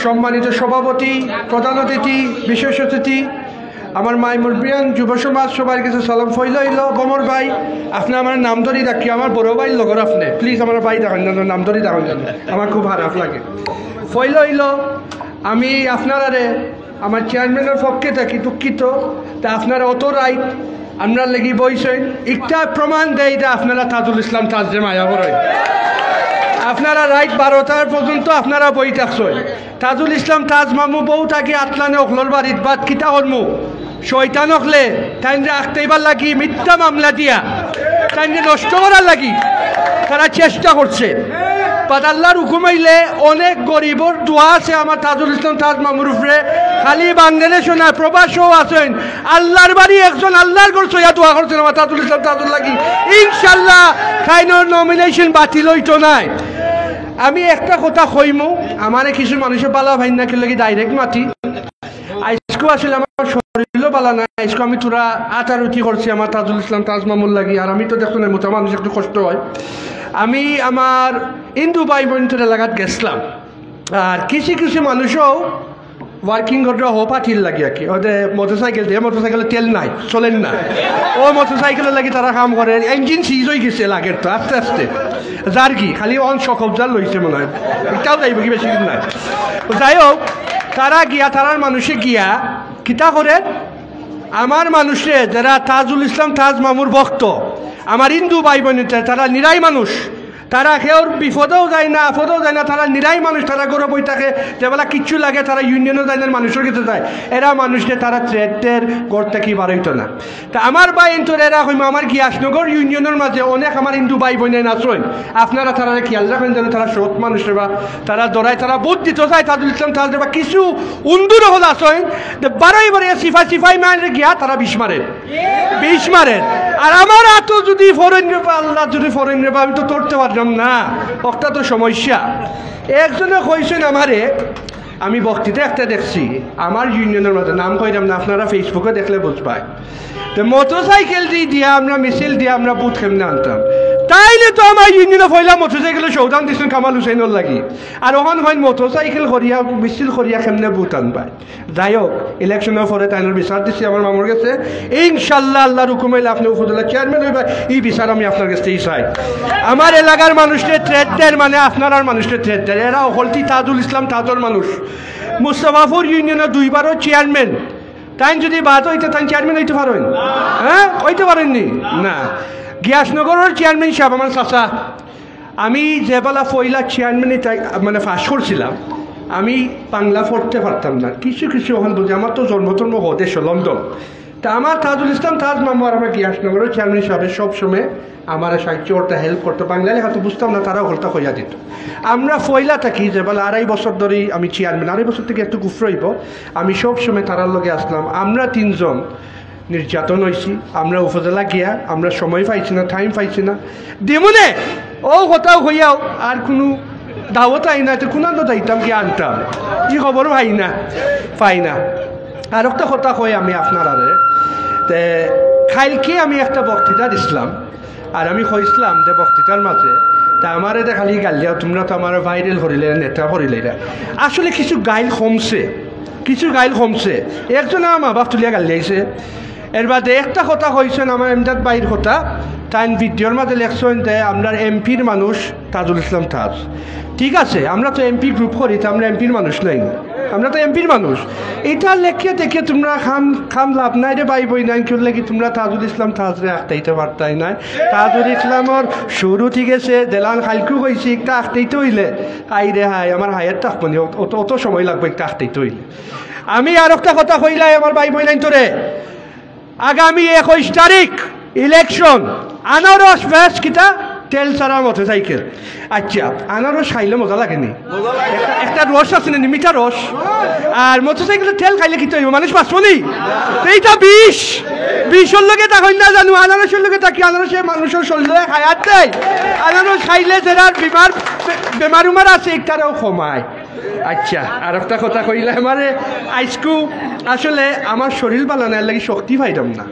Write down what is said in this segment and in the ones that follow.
সম্মানিত সভাপতি, প্রধান অতিথি, বিশেষ অতিথি, আমার মাই মুরব্বিয়ান যুব সমাজ সবার কাছে সালাম ফইল হইল। বমর ভাই, আপনি আমার নাম ধরি রাখি, আমার বড় ভাই লগর আপনি প্লিজ আমার ভাই দেখেন নাম ধরি দেখেন, আমার খুব খারাপ লাগে। ফইল হইল আমি আপনারে আমার চেয়ারম্যানের পক্ষে থাকি দুঃখিত, তা আপনারা অত রাইট আপনার লেগে বইছেন, একটা প্রমাণ দেয় যে আপনারা তাজুল ইসলাম তাজরে মায়া করেন। আপনারা রাইট 12টার পর্যন্ত আপনারা বই থাকছেন। তাজুল ইসলাম তাজ মামু বউ থাকে আতলানে অখলর বাড়ির বাদ কিতা করমু শয়তান অখলে তাই আখতেইবার লাগি মিথ্যা মামলা দিয়া তাই নষ্ট করার লাগি তারা চেষ্টা করছে। বাট আল্লাহর হুকুম হইলে অনেক গরিবর দোয়া আছে আমার তাজুল ইসলাম তাজ মামুর উপরে, খালি বাংলাদেশও না প্রবাসও আছেন। আল্লাহর বাড়ি একজন আল্লাহর ঘর সইয়া দোয়া করছেন আমার তাজুল ইসলাম তাজুল লাগি, ইনশাল্লাহ খাইনোর নমিনেশন বাতিল হইতো নাই। আমি একটা কথা কইমু, আমার কিছু মানুষের পালা ভাই না খেলে ডাইরেক্ট মাতি আইসকো আসলে আমার শরীরও পালা না, আইসকো আমি তোরা আটারুটি করছি আমার তাজুল ইসলাম তাজ মামুর লাগি। আর আমি তো দেখো না মোটা মানুষ একটু কষ্ট হয়। আমি আমার হিন্দু ভাই বোনদের এলাকাত গেছিলাম, আর কিছু কিছু মানুষও ওয়ার্কিং ঘটনা হো পাঠিল লাগে আর কি, ওদের মোটরসাইকেল দিয়ে মোটরসাইকেলে তেল নাই চলেন না, ও মোটরসাইকেলের লাগে তারা কাম করে, ইঞ্জিন সিজ হয়ে গেছে লাগের তো আস্তে আস্তে যার কি খালি অন সকবজার লইছে মনে হয়, এটাও যাইব কি বেশি দিন নাই। যাই হোক তারা গিয়া তারার মানুষে গিয়া কিতা করে আমার মানুষে যারা তাজুল ইসলাম তাজ মামুর ভক্ত, আমার হিন্দু ভাই বোনেতে তারা নিরাই মানুষ, তারা কেউর বিপদেও যায় না আপদেও যায় না, তারা নিরাই মানুষ, তারা গরো বই থাকে যেবেলা কিচ্ছু লাগে তারা ইউনিয়নও যায় না মানুষের কাছে যায়। এরা মানুষকে তারা ট্রেডের গড় থেকে বাড়াইতো না। তা আমার ভাই ইন্তর এরা হইম আমার গিয়াসনগর ইউনিয়নের মাঝে অনেক আমার হিন্দু ভাই বোনের আছেন, আপনারা তারা খেয়াল রাখেন যেন তারা সৎ মানুষের বা তারা দৌড়ায় তারা বুধ দিত যায় তাজুল ইসলাম তাজরে বা কিছু উন্দুর হল আসেন বারোই বারে সিফাই মারে গিয়া তারা বিষ মারেন। আর আমার এত যদি ফরেন রেবা আল্লাহ যদি ফরেন রেবা আমি তো ধরতে পারলাম না, একটা তো সমস্যা। একজনে কইছেন আমারে, আমি বক্তৃতা একটা দেখছি আমার ইউনিয়নের মধ্যে, নাম কইলাম না আপনারা ফেসবুকে দেখলে বুঝবাই, তো মোটরসাইকেল দিয়া আমরা মিছিল দিয়ে আমরা বুথ কেমনে আনতাম, তাইলে তো আমার ইউনিয়নে ফইলা মোটরসাইকেলে সৌদান দিচ্ছেন কামাল হুসেনের লাগি, আর ওখান হয় মোটরসাইকেল করিয়া মিছিল করিয়া কেমনে বুথ আনবাই। যাই হোক ইলেকশনের পরে তাইনের বিচার দিচ্ছি আমার মামুর কাছে, ইনশাল্লাহ আল্লাহর হুকুম হইলে আপনি উপজেলা চেয়ারম্যান হইবা, এই বিচার আমি আপনার কাছেই চাই। আমার এলাকার মানুষকে ট্রেডদের মানে আপনার আর মানুষকে ট্রেডদের, এরা হলতি তাজুল ইসলাম তাজর মানুষ। মুস্তাফাপুর ইউনিয়নের 2বারও চেয়ারম্যান, তাই যদি বাদ হইতে তাই চেয়ারম্যান হইতে পারেন? হ্যাঁ হইতে পারেননি না। গিয়াসনগরের চেয়ারম্যান সাহেব আমার চাচা, আমি যেবেলা পয়লা চেয়ারম্যানে মানে ফাঁস করছিলাম আমি বাংলা পড়তে পারতাম না, কিছু কিছু ওখান বলছি, আমার তো জন্মতন্ম হদেশ লন্ডন। তা আমার তাজুল ইসলাম তাজ মামু আর আমার গিয়াসনগরের চেয়ারম্যান সাহেবের সবসময় আমার সাহায্য করতে হেল্প করতো, বাংলা লেখা তো বুঝতাম না তারাও হলতা হইয়া দিত। আমরা পয়লা থাকি যেবেলা 2.5 বছর ধরেই আমি চেয়ারম্যান, 2.5 বছর থেকে একটু গুফর হইব, আমি সবসময় তারার লগে আসলাম। আমরা 3 জন নির্যাতন হয়েছি, আমরা উপজেলা গিয়া আমরা সময় পাইছি না, টাইম পাইছি না দিমনে ও কোথাও হইয়াও আর কোনো দাওয়াত আই না, তো কোনো দাইতাম গিয়ে আনতাম, কি খবর ভাই না পাই না। আর একটা কথা কই আমি আপনার আরে তে কালকে আমি একটা বক্তৃতা দিছিলাম, আর আমি কইসলাম যে বক্তৃতার মাঝে তা আমার এটা খালি গালিয়া তোমরা তো আমার ভাইরাল করিলে নেতা করিলে, আসলে কিছু গাইল কমছে, একজন আমার মা বাপ তুলিয়া গালিয়াইছে। এর বাদে একটা কথা কইছেন আমার এমদাদ বাইর কথা, তাই ভিডিওর মাঝে লেখছেন যে আমরা এমপির মানুষ তাজুল ইসলাম তাজ, ঠিক আছে আমরা তো এমপি গ্রুপ করি, তো আমরা এমপির মানুষ নাই, আমরা তো এমপির মানুষ। এটা লেখে দেখে তোমরা খাম লাভ নাই রে ভাই বই নাই, কেউ লেগে তোমরা তাজুল ইসলাম তাজরে আঁকতেইতে পারতাই নাই। তাজুল ইসলামর শুরু ঠিক আছে দেলান খালকু কইছি একটা আঁকতেইতে হইলে হাই রে হাই আমার হাইয়ের থাকবো নি, অত সময় লাগবে একটা আঁকতেইতে হইলে। আমি আর একটা কথা কইলাই আমার ভাই বই নাই তোরে, আগামী 21 তারিখ ইলেকশন, আনারস ব্যাস কিতা তেল ছাড়া মোটরসাইকেল। আচ্ছা আনারস খাইলে মজা লাগেনি? একটা রস আছে না মিঠা রস, আর মোটরসাইকেলের তেল খাইলে কি হইব মানুষ বাঁচবো নি? এইটা বিষের লোকে তখন না জানো, আনারসের লোকে থাকি, আনারসে মানুষের শরীরে খায়াত দেয়, আনারস খাইলে যারা বেমার উমার আছে একটারেও কমায়। আচ্ছা আর একটা কথা কইলে আমারে আজকু আসলে আমার শরীর ভালো না লাগি শক্তি পাইতাম না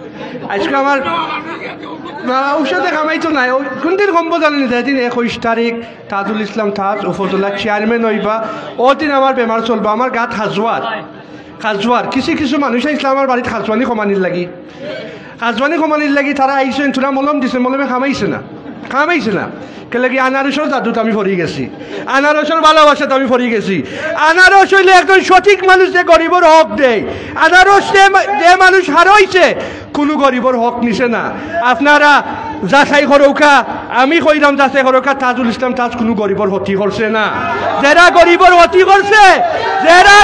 আজকে আমার ঔষধে কামাইতো নাই কোনদিন কম জানি যেদিন 21 তারিখ তাজুল ইসলাম তাজ উপজেলা চেয়ারম্যান হইবা ওদিন আমার বেমার চলবা আমার গাত খাজওয়ার কিছু মানুষ আইসলে আমার বাড়িতে খাজওয়ানি কমানির লাগি তারা আইসেন তোরা মলম দিছে মলমে খামাইছে না কেলে কি আনারসের জাদুত আমি ভরি গেছি আনারসের ভালোবাসাতে আমি ভরি গেছি আনারস হইলে একজন সঠিক মানুষ যে গরিবর হক দেয় আনারস যে মানুষ হারাইছে কোনো গরিবর হক নিছে না আপনারা যাচাই করৌকা আমি কইলাম যাচাই করৌকা তাজুল ইসলাম তাজ কোনো গরিবর হতি করছে না যারা গরিবর হতি করছে যারা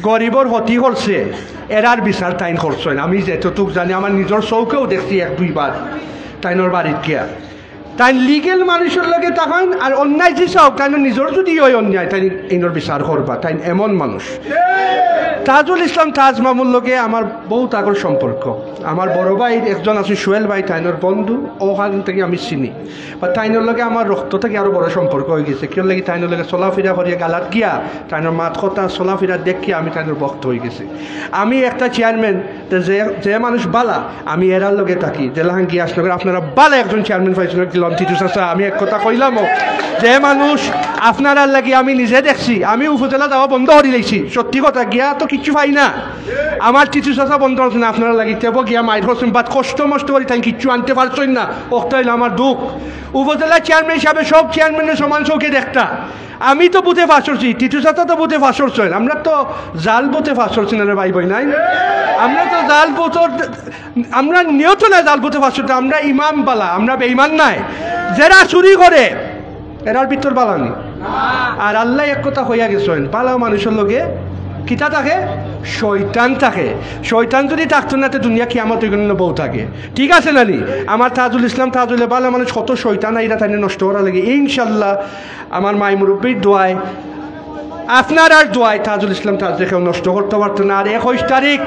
গরিবর হতি করছে এরার বিচার তাইন করছে আমি যেতটুক জানি আমার নিজের চৌকেও দেখছি 1-2 বার তাইনোর বাড়িত গিয়া তাই লিগেল মানুষের লগে তখন আর অন্যায় যে চাওক তাই নিজের যদি ওই অন্যায় তাই এইনোর বিচার করবা তাই এমন মানুষ তাজুল ইসলাম তাজ মামুর লগে আমার বহুত আগর সম্পর্ক আমার বড় ভাই একজন আছে সোহেল ভাই তাইনোর বন্ধু ওখান থেকে আমি চিনি বা তাইনোর লগে আমার রক্ত থেকে আরও বড় সম্পর্ক হয়ে গেছে কেউ লাগে তাইনোর লগে চলাফেরা করিয়া গালাত গিয়া তাইনোর মাত কথা চলাফেরা দেখিয়া আমি তাইনোর ভক্ত হয়ে গেছি আমি একটা চেয়ারম্যান যে মানুষ বালা আমি এরার লগে থাকি জেলাহান গিয়ে আসলে আপনারা বালা একজন চেয়ারম্যান পাইছিল কিলম টিটু চাচা আমি এক কথা কইলামও যে মানুষ আপনারা লাগি আমি নিজে দেখছি আমি উপজেলা যাওয়া বন্ধ করে দিয়েছি সত্যি কথা গিয়া তো কিচ্ছু পাই না আমার টিটু চাচা বন্ধ হচ্ছে না আপনারা লাগি তেব গিয়া মাইর হচ্ছেন বাদ কষ্ট করে তাই কিচ্ছু আনতে পারছেন না ওটা হইলো আমার দুঃখ উপজেলা চেয়ারম্যান হিসাবে সব চেয়ারম্যানের সমান চোখে দেখতা আমি তো বুথে ফাঁস করছি টিটু চাচা তো বুথে ফাঁস করছেন আমরা তো জাল বুথে ফাঁস করছি না রে ভাই বই নাই আমরা তো জাল বুথর আমরা নিয়ত না জাল বুথে ফাঁস করতে আমরা ইমাম বালা আমরা বেঈমান নাই যারা চুরি করে এরার ভিতর বালানি আর আল্লাহ এক কথা হইয়া গেছেন বালা মানুষের লগে কিতা থাকে শয়তান যদি থাকতো না তো দুনিয়া কিয়ামত ওইখানে বউ থাকে ঠিক আছে নানি আমার তাজুল ইসলাম তাজুলে বালা মানুষ কত শয়তান আইরা তাই নষ্ট করা লাগে ইনশাল্লাহ আমার মাই মুরব্বীর দোয়ায় আপনার আর দোয়ায় তাজুল ইসলাম তাজ কেউ নষ্ট করতে পারতো না আর 21 তারিখ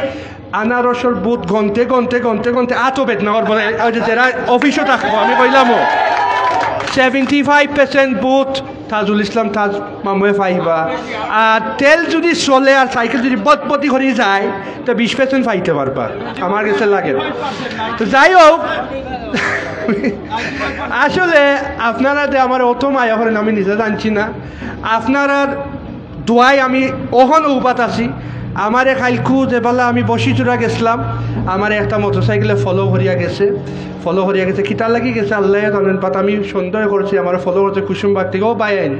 আনারসের বুথ গনতে আতো বেদনা করবো যারা অফিসও থাকবো আমি কইলামও 75% বুথ তাজুল ইসলাম তাজ মামুয়ে পাইবা আর তেল যদি চলে আর সাইকেল যদি বদপতি করে যায় তো 20% পাইতে পারবা আমার কাছে লাগে তো যাই হোক আসলে আপনারা যে আমার অত মায়া করেন আমি নিজে জানছি না আপনারা দোয়াই আমি ওহন উপাত আছি আমার খাইলকু যেবেলা আমি বসিচুরা গেছিলাম আমার একটা মোটরসাইকেলে ফলো করিয়া গেছে কিতার লাগি গেছে আল্লাহ জানেন পাত আমি সন্দেহ করছি আমার ফলো করছে কুসুমবাগ থেকেও বাইন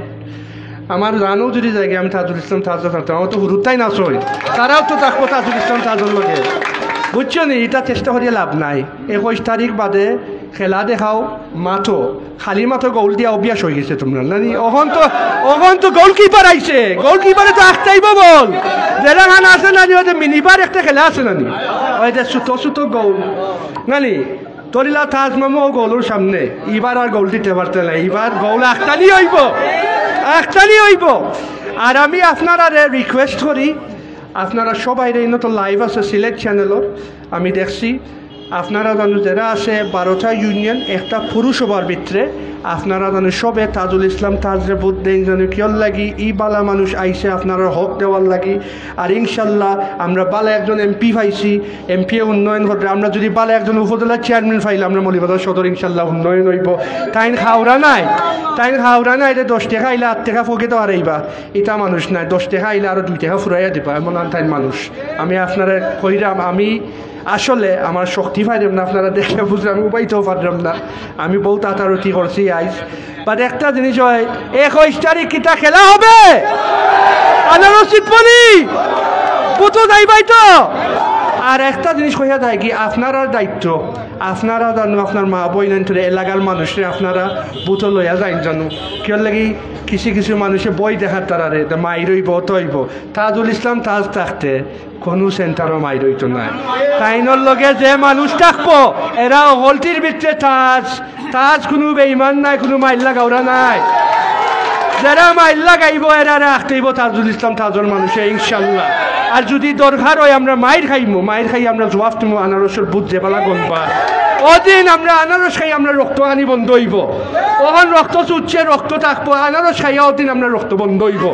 আমার জানো যদি জায়গায় আমি তাজুল ইসলাম তাজা থাকতাম আমার তো হুরুতাই না সই তারাও তো থাকবো তাজুল ইসলাম তাজের লগে বুঝছো নি এটা চেষ্টা করিয়া লাভ নাই 21 তারিখ বাদে খেলা দেখাও মাঠো খালি মাঠো গোল দিয়া অভ্যাস হয়ে গেছে তোমরা নানি ওখান তো গোলকিপার আইছে গোলকিপারে তো আটটাইব বল যারা খান আছে নানি ওই মিনিবার একটা খেলা আছে নানি ওই যে ছোট গোল নানি তরিলা তাজ মামু গোলুর সামনে এবার আর গোল দিতে পারতে না এবার গোল একটানি হইব আর আমি আপনারা রিকোয়েস্ট করি আপনারা সবাই তো লাইভ আছে সিলেট চ্যানেলর আমি দেখছি আপনারা জানো যারা আছে 12টা ইউনিয়ন একটা পুরসভার ভিতরে আপনারা জানো সবে তাজুল ইসলাম তাজরে বুধ দেন জানো কিয়র লাগি ই বালা মানুষ আইসে আপনারা হক দেওয়ার লাগি আর ইনশাল্লাহ আমরা বালা একজন এমপি পাইছি এমপি উন্নয়ন ঘটবে আমরা যদি বালা একজন উপজেলার চেয়ারম্যান পাইলে আমরা মলিবাজার সদর ইনশাল্লাহ উন্নয়ন হইব তাইন খাওরা নাই এটা 10 টাকা আইলে 8 টাকা ফকে তো আরাইবা এটা মানুষ নাই 10 টাকা আইলে আরো 2 টাকা ফুরাইয়া দিবা এমন তাইন মানুষ আমি আপনারা কইরাম আমি আসলে আমার শক্তি পাইলাম না আপনারা দেখে বুঝলে আমি উপায়তেও পারলাম না আমি বহুত আতারতি করছি আইস বাট একটা জিনিস হয় 21 তারিখ কিটা খেলা হবে আনারসিত পনি বুতো যাইবাই তো আর একটা জিনিস কইয়া যায় কি আপনারা দায়িত্ব আপনারা জানো আপনার মা বই নান্তরে এলাকার মানুষে আপনারা বুতো লইয়া যাই জানো কিয় লাগি কিছু মানুষে বই দেখার তারারে মাইর হইব তৈব তাজুল ইসলাম তাজ থাকতে কোনো সেন্টারও মাইর হইতো না তাইনোর লগে যে মানুষ থাকবো এরা হলটির ভিতরে তাজ কোনো বেইমান নাই কোনো মাইল্লা গাওরা নাই যারা মাইল্লা গাইব এরা রাখতেইব তাজুল ইসলাম তাজুল মানুষে ইনশাল্লাহ। আর যদি দরকার হয় আমরা মাইর খাইমু, মাইর খাই আমরা জবাব তুমি আনারসের বুধ যে বেলা গলবা ওদিন আমরা আনারস খাই আমরা রক্ত আনি বন্ধ হইব। ওখান রক্ত চুচ্ছে রক্ত থাকবো, আনারস খাইয়া ওদিন আমরা রক্ত বন্ধ হইব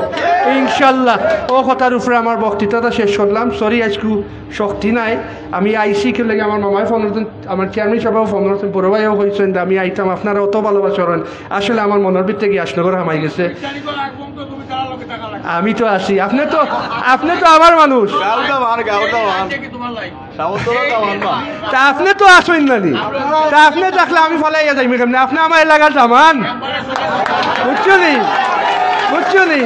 ইনশাল্লাহ। ও কথার উপরে আমার বক্তৃতাটা শেষ করলাম। সরি আজকে শক্তি নাই, আমি আইসি কে লেগে আমার মামায় ফোন করতেন, আমার চেয়ারম্যান সাহেবও ফোন করতেন, বড় ভাইও হয়েছেন আমি আইতাম, আপনারা অত ভালোবাসা করেন। আসলে আমার মনের ভিতরে গিয়ে আসনগর হামাই গেছে। আমি তো আছি, আপনি তো আমার মানুষ, তা আপনি তো আসেন নানি, তা আপনি থাকলে আমি ফলাইয়া যাইমি কেমনি? আপনি আমার এলাকার জামান, বুঝছনি বুঝছনি।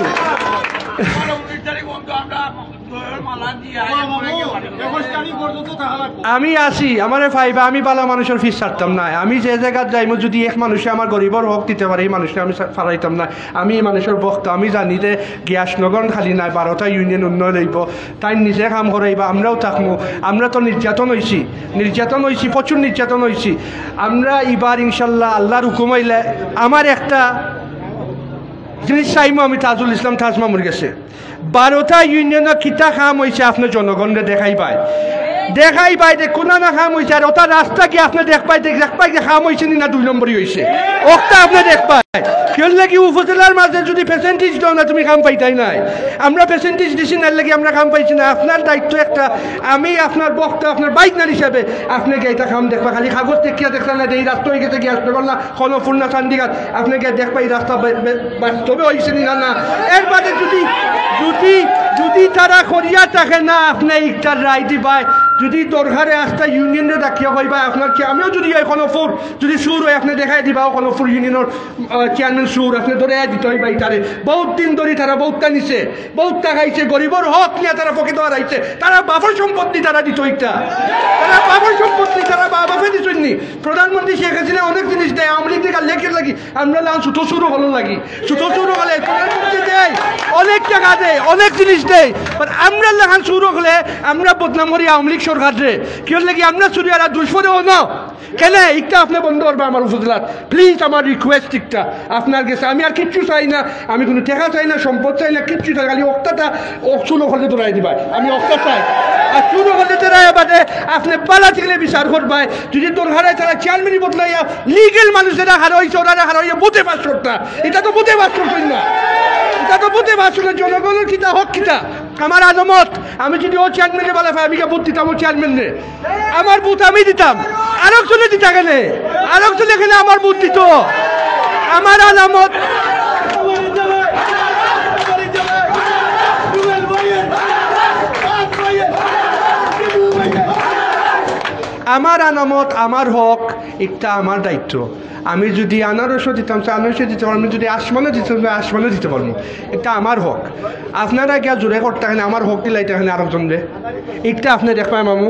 আমি আছি, আমারে ফাইবা, আমি বালা মানুষের ফিস ছাড়তাম না। আমি যে জায়গায় যাইম যদি এক মানুষে আমার গরিবর হক দিতে পারে এই মানুষকে আমি ফারাইতাম না। আমি এই মানুষের বক্তা, আমি জানি যে গ্যাসনগর খালি নাই, 12টা ইউনিয়ন উন্নয়ন হইব, তাই নিজে কাম করাইবা, আমরাও থাকবো। আমরা তো নির্যাতন হয়েছি, প্রচুর নির্যাতন হয়েছি। আমরা এবার ইনশাল্লাহ আল্লাহর হুকুম হইলে আমার একটা জিনিস চাইমো, আমি তাজুল ইসলাম তাজমামুর গেছে 12টা ইউনিয়নের কিতা কাম হয়েছে আপনার জনগণে দেখাই পায় যে কোনো না কাম হয়েছে। আর ওটা রাস্তা কি আপনি দেখ পাই যে কাম হয়েছে না 2 নম্বরই হয়েছে, ওটা আপনি দেখ পাই। কেউ লাগি উপজেলার মাঝে যদি পেসেন্টেজ দাও না তুমি কাম পাইতাই নাই, আমরা পেসেন্টেজ দিছি না লাগি আমরা কাম পাইছি না। আপনার দায়িত্ব একটা, আমি আপনার বক্তা, আপনার বাইকনার হিসাবে আপনাকে এটা কাম দেখবা। খালি কাগজ দেখিয়া দেখলাম না যে এই রাস্তা হয়ে গেছে গিয়ে আসতে পারলাম কনপুর না চান্দিঘাট, আপনাকে দেখবা এই রাস্তা বাস্তবে হয়েছে না। এর বাদে যদি তারা করিয়া থাকে না আপনি ইটার রায় দিবাই, যদি দরকারে আস্তা ইউনিয়নে ডাকিয়া হইবা আপনার কি, আমিও যদি হয় কনপুর যদি সুর হয় আপনি দেখাই দিবা কনপুর ইউনিয়নের চেয়ারম্যান সুর আপনি ধরে দিতে হইবা। ইটারে বহুত দিন ধরে তারা বহুতটা নিছে, বহুতটা খাইছে, গরিবর হক নিয়ে তারা পকেট হারাইছে, তারা বাপর সম্পত্তি তারা দিত, তারা বাপর সম্পত্তি তারা বাপে দিচ্ছেননি। প্রধানমন্ত্রী শেখ হাসিনা অনেক জিনিস দেয়, আমলিগ থেকে লেখের লাগি আমরা লাম ছুটো শুরু হলো লাগি, ছুটো শুরু হলে প্রধানমন্ত্রী দেয় অনেক টাকা দেয়, অনেক জিনিস দেয়, আমরা লেখান শুরু হলে আমরা বদনাম করি আমলিগ সরকার রে। কেউ লাগি আমরা চুরি আর দুষ্পদেও না কেন ইটা আপনি বন্ধ করবে আমার উপজেলার প্লিজ। আমার রিকোয়েস্ট একটা আপনার কাছে, আমি আর কিচ্ছু চাই না, আমি কোনো টাকা চাই না, সম্পদ চাই না, কিচ্ছু চাই, খালি অক্টাটা চুলো হলে তোলাই দিবাই, আমি অক্টা চাই। আর চুলো হলে তোলাই বাদে আপনি পালা থেকে বিচার করবাই, যদি তোর হারায় তারা চেয়ারম্যানই বদলাইয়া লিগেল মানুষেরা হারাইছে, ওরা হারাইয়া বুঝে পাস করতা, এটা তো বুঝে পাস করতেন না, এটা তো বুঝে পাস করলে জনগণের কিতা হক কিতা। আমার আজমত, আমি যদি ও চেয়ারম্যানে বলা ভাই আমি বুথ দিতাম, ও চেয়ারম্যানে আমার বুথ আমি দিতাম, আরেকজনে দিতা গেলে আরেকজনে এখানে আমার বুথ দিত। আমার আলামত আমার আনামত, আমার হক, একটা আমার দায়িত্ব। আমি যদি আনারসও দিতাম আনারসে দিতে পারবো, যদি আসমানও দিতাম আসমানও দিতে পারবো, এটা আমার হক। আপনারা গিয়া জোরে করতে হয় আমার হক দিলাইতে হয় আরেকজন রে, একটা আপনি দেখবেন মামু।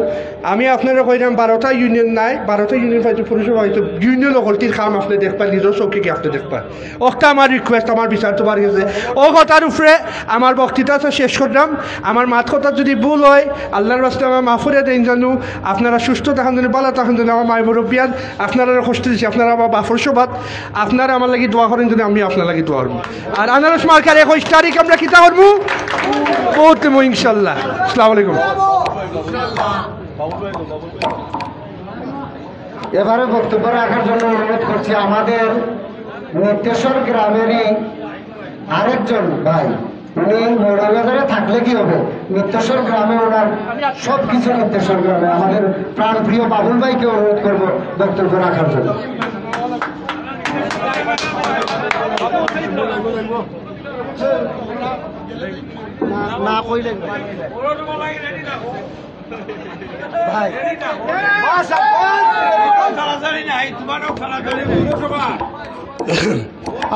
আমি আপনারা কইলাম 12টা ইউনিয়ন নাই, 12টা ইউনিয়ন পাইতো পুরসভা হয়তো ইউনিয়ন অকলটির কাম আপনি দেখবেন, নিজের চৌকিকে আপনি দেখবেন। ওটা আমার রিকোয়েস্ট, আমার বিচার তো বার গেছে। ও কথার উপরে আমার বক্তৃতাটা শেষ করলাম। আমার মাত কথা যদি ভুল হয় আল্লাহর রাস্তে আমার মাফুরে দেন জানু, আপনারা সুস্থ থাকেন জানি, ভালো থাকেন জানি। আমার মাই মুরব্বিয়ান আপনারা কষ্ট দিচ্ছি, আপনারা আমার বাফরসবাদ, আপনারা আমার লাগি দোয়া করেন যদি আমি আপনার লাগি দোয়া করবো। আর আনারস মার্কার 21 তারিখ আমরা কিতা করবো বহুত দেবো ইনশাল্লাহ। আসসালামু আলাইকুম। এবারে বক্তব্য রাখার জন্য অনুরোধ করছি আমাদের নিত্যেশ্বর গ্রামেরই আরেকজন ভাই, উনি মৌলবাজারে থাকলে কি হবে, নিত্যেশ্বর গ্রামে ওনার সব কিছু নিত্যেশ্বর গ্রামে। আমাদের প্রাণপ্রিয় বাবুল ভাইকে অনুরোধ করব বক্তব্য রাখার জন্য। না কইলেন ভাই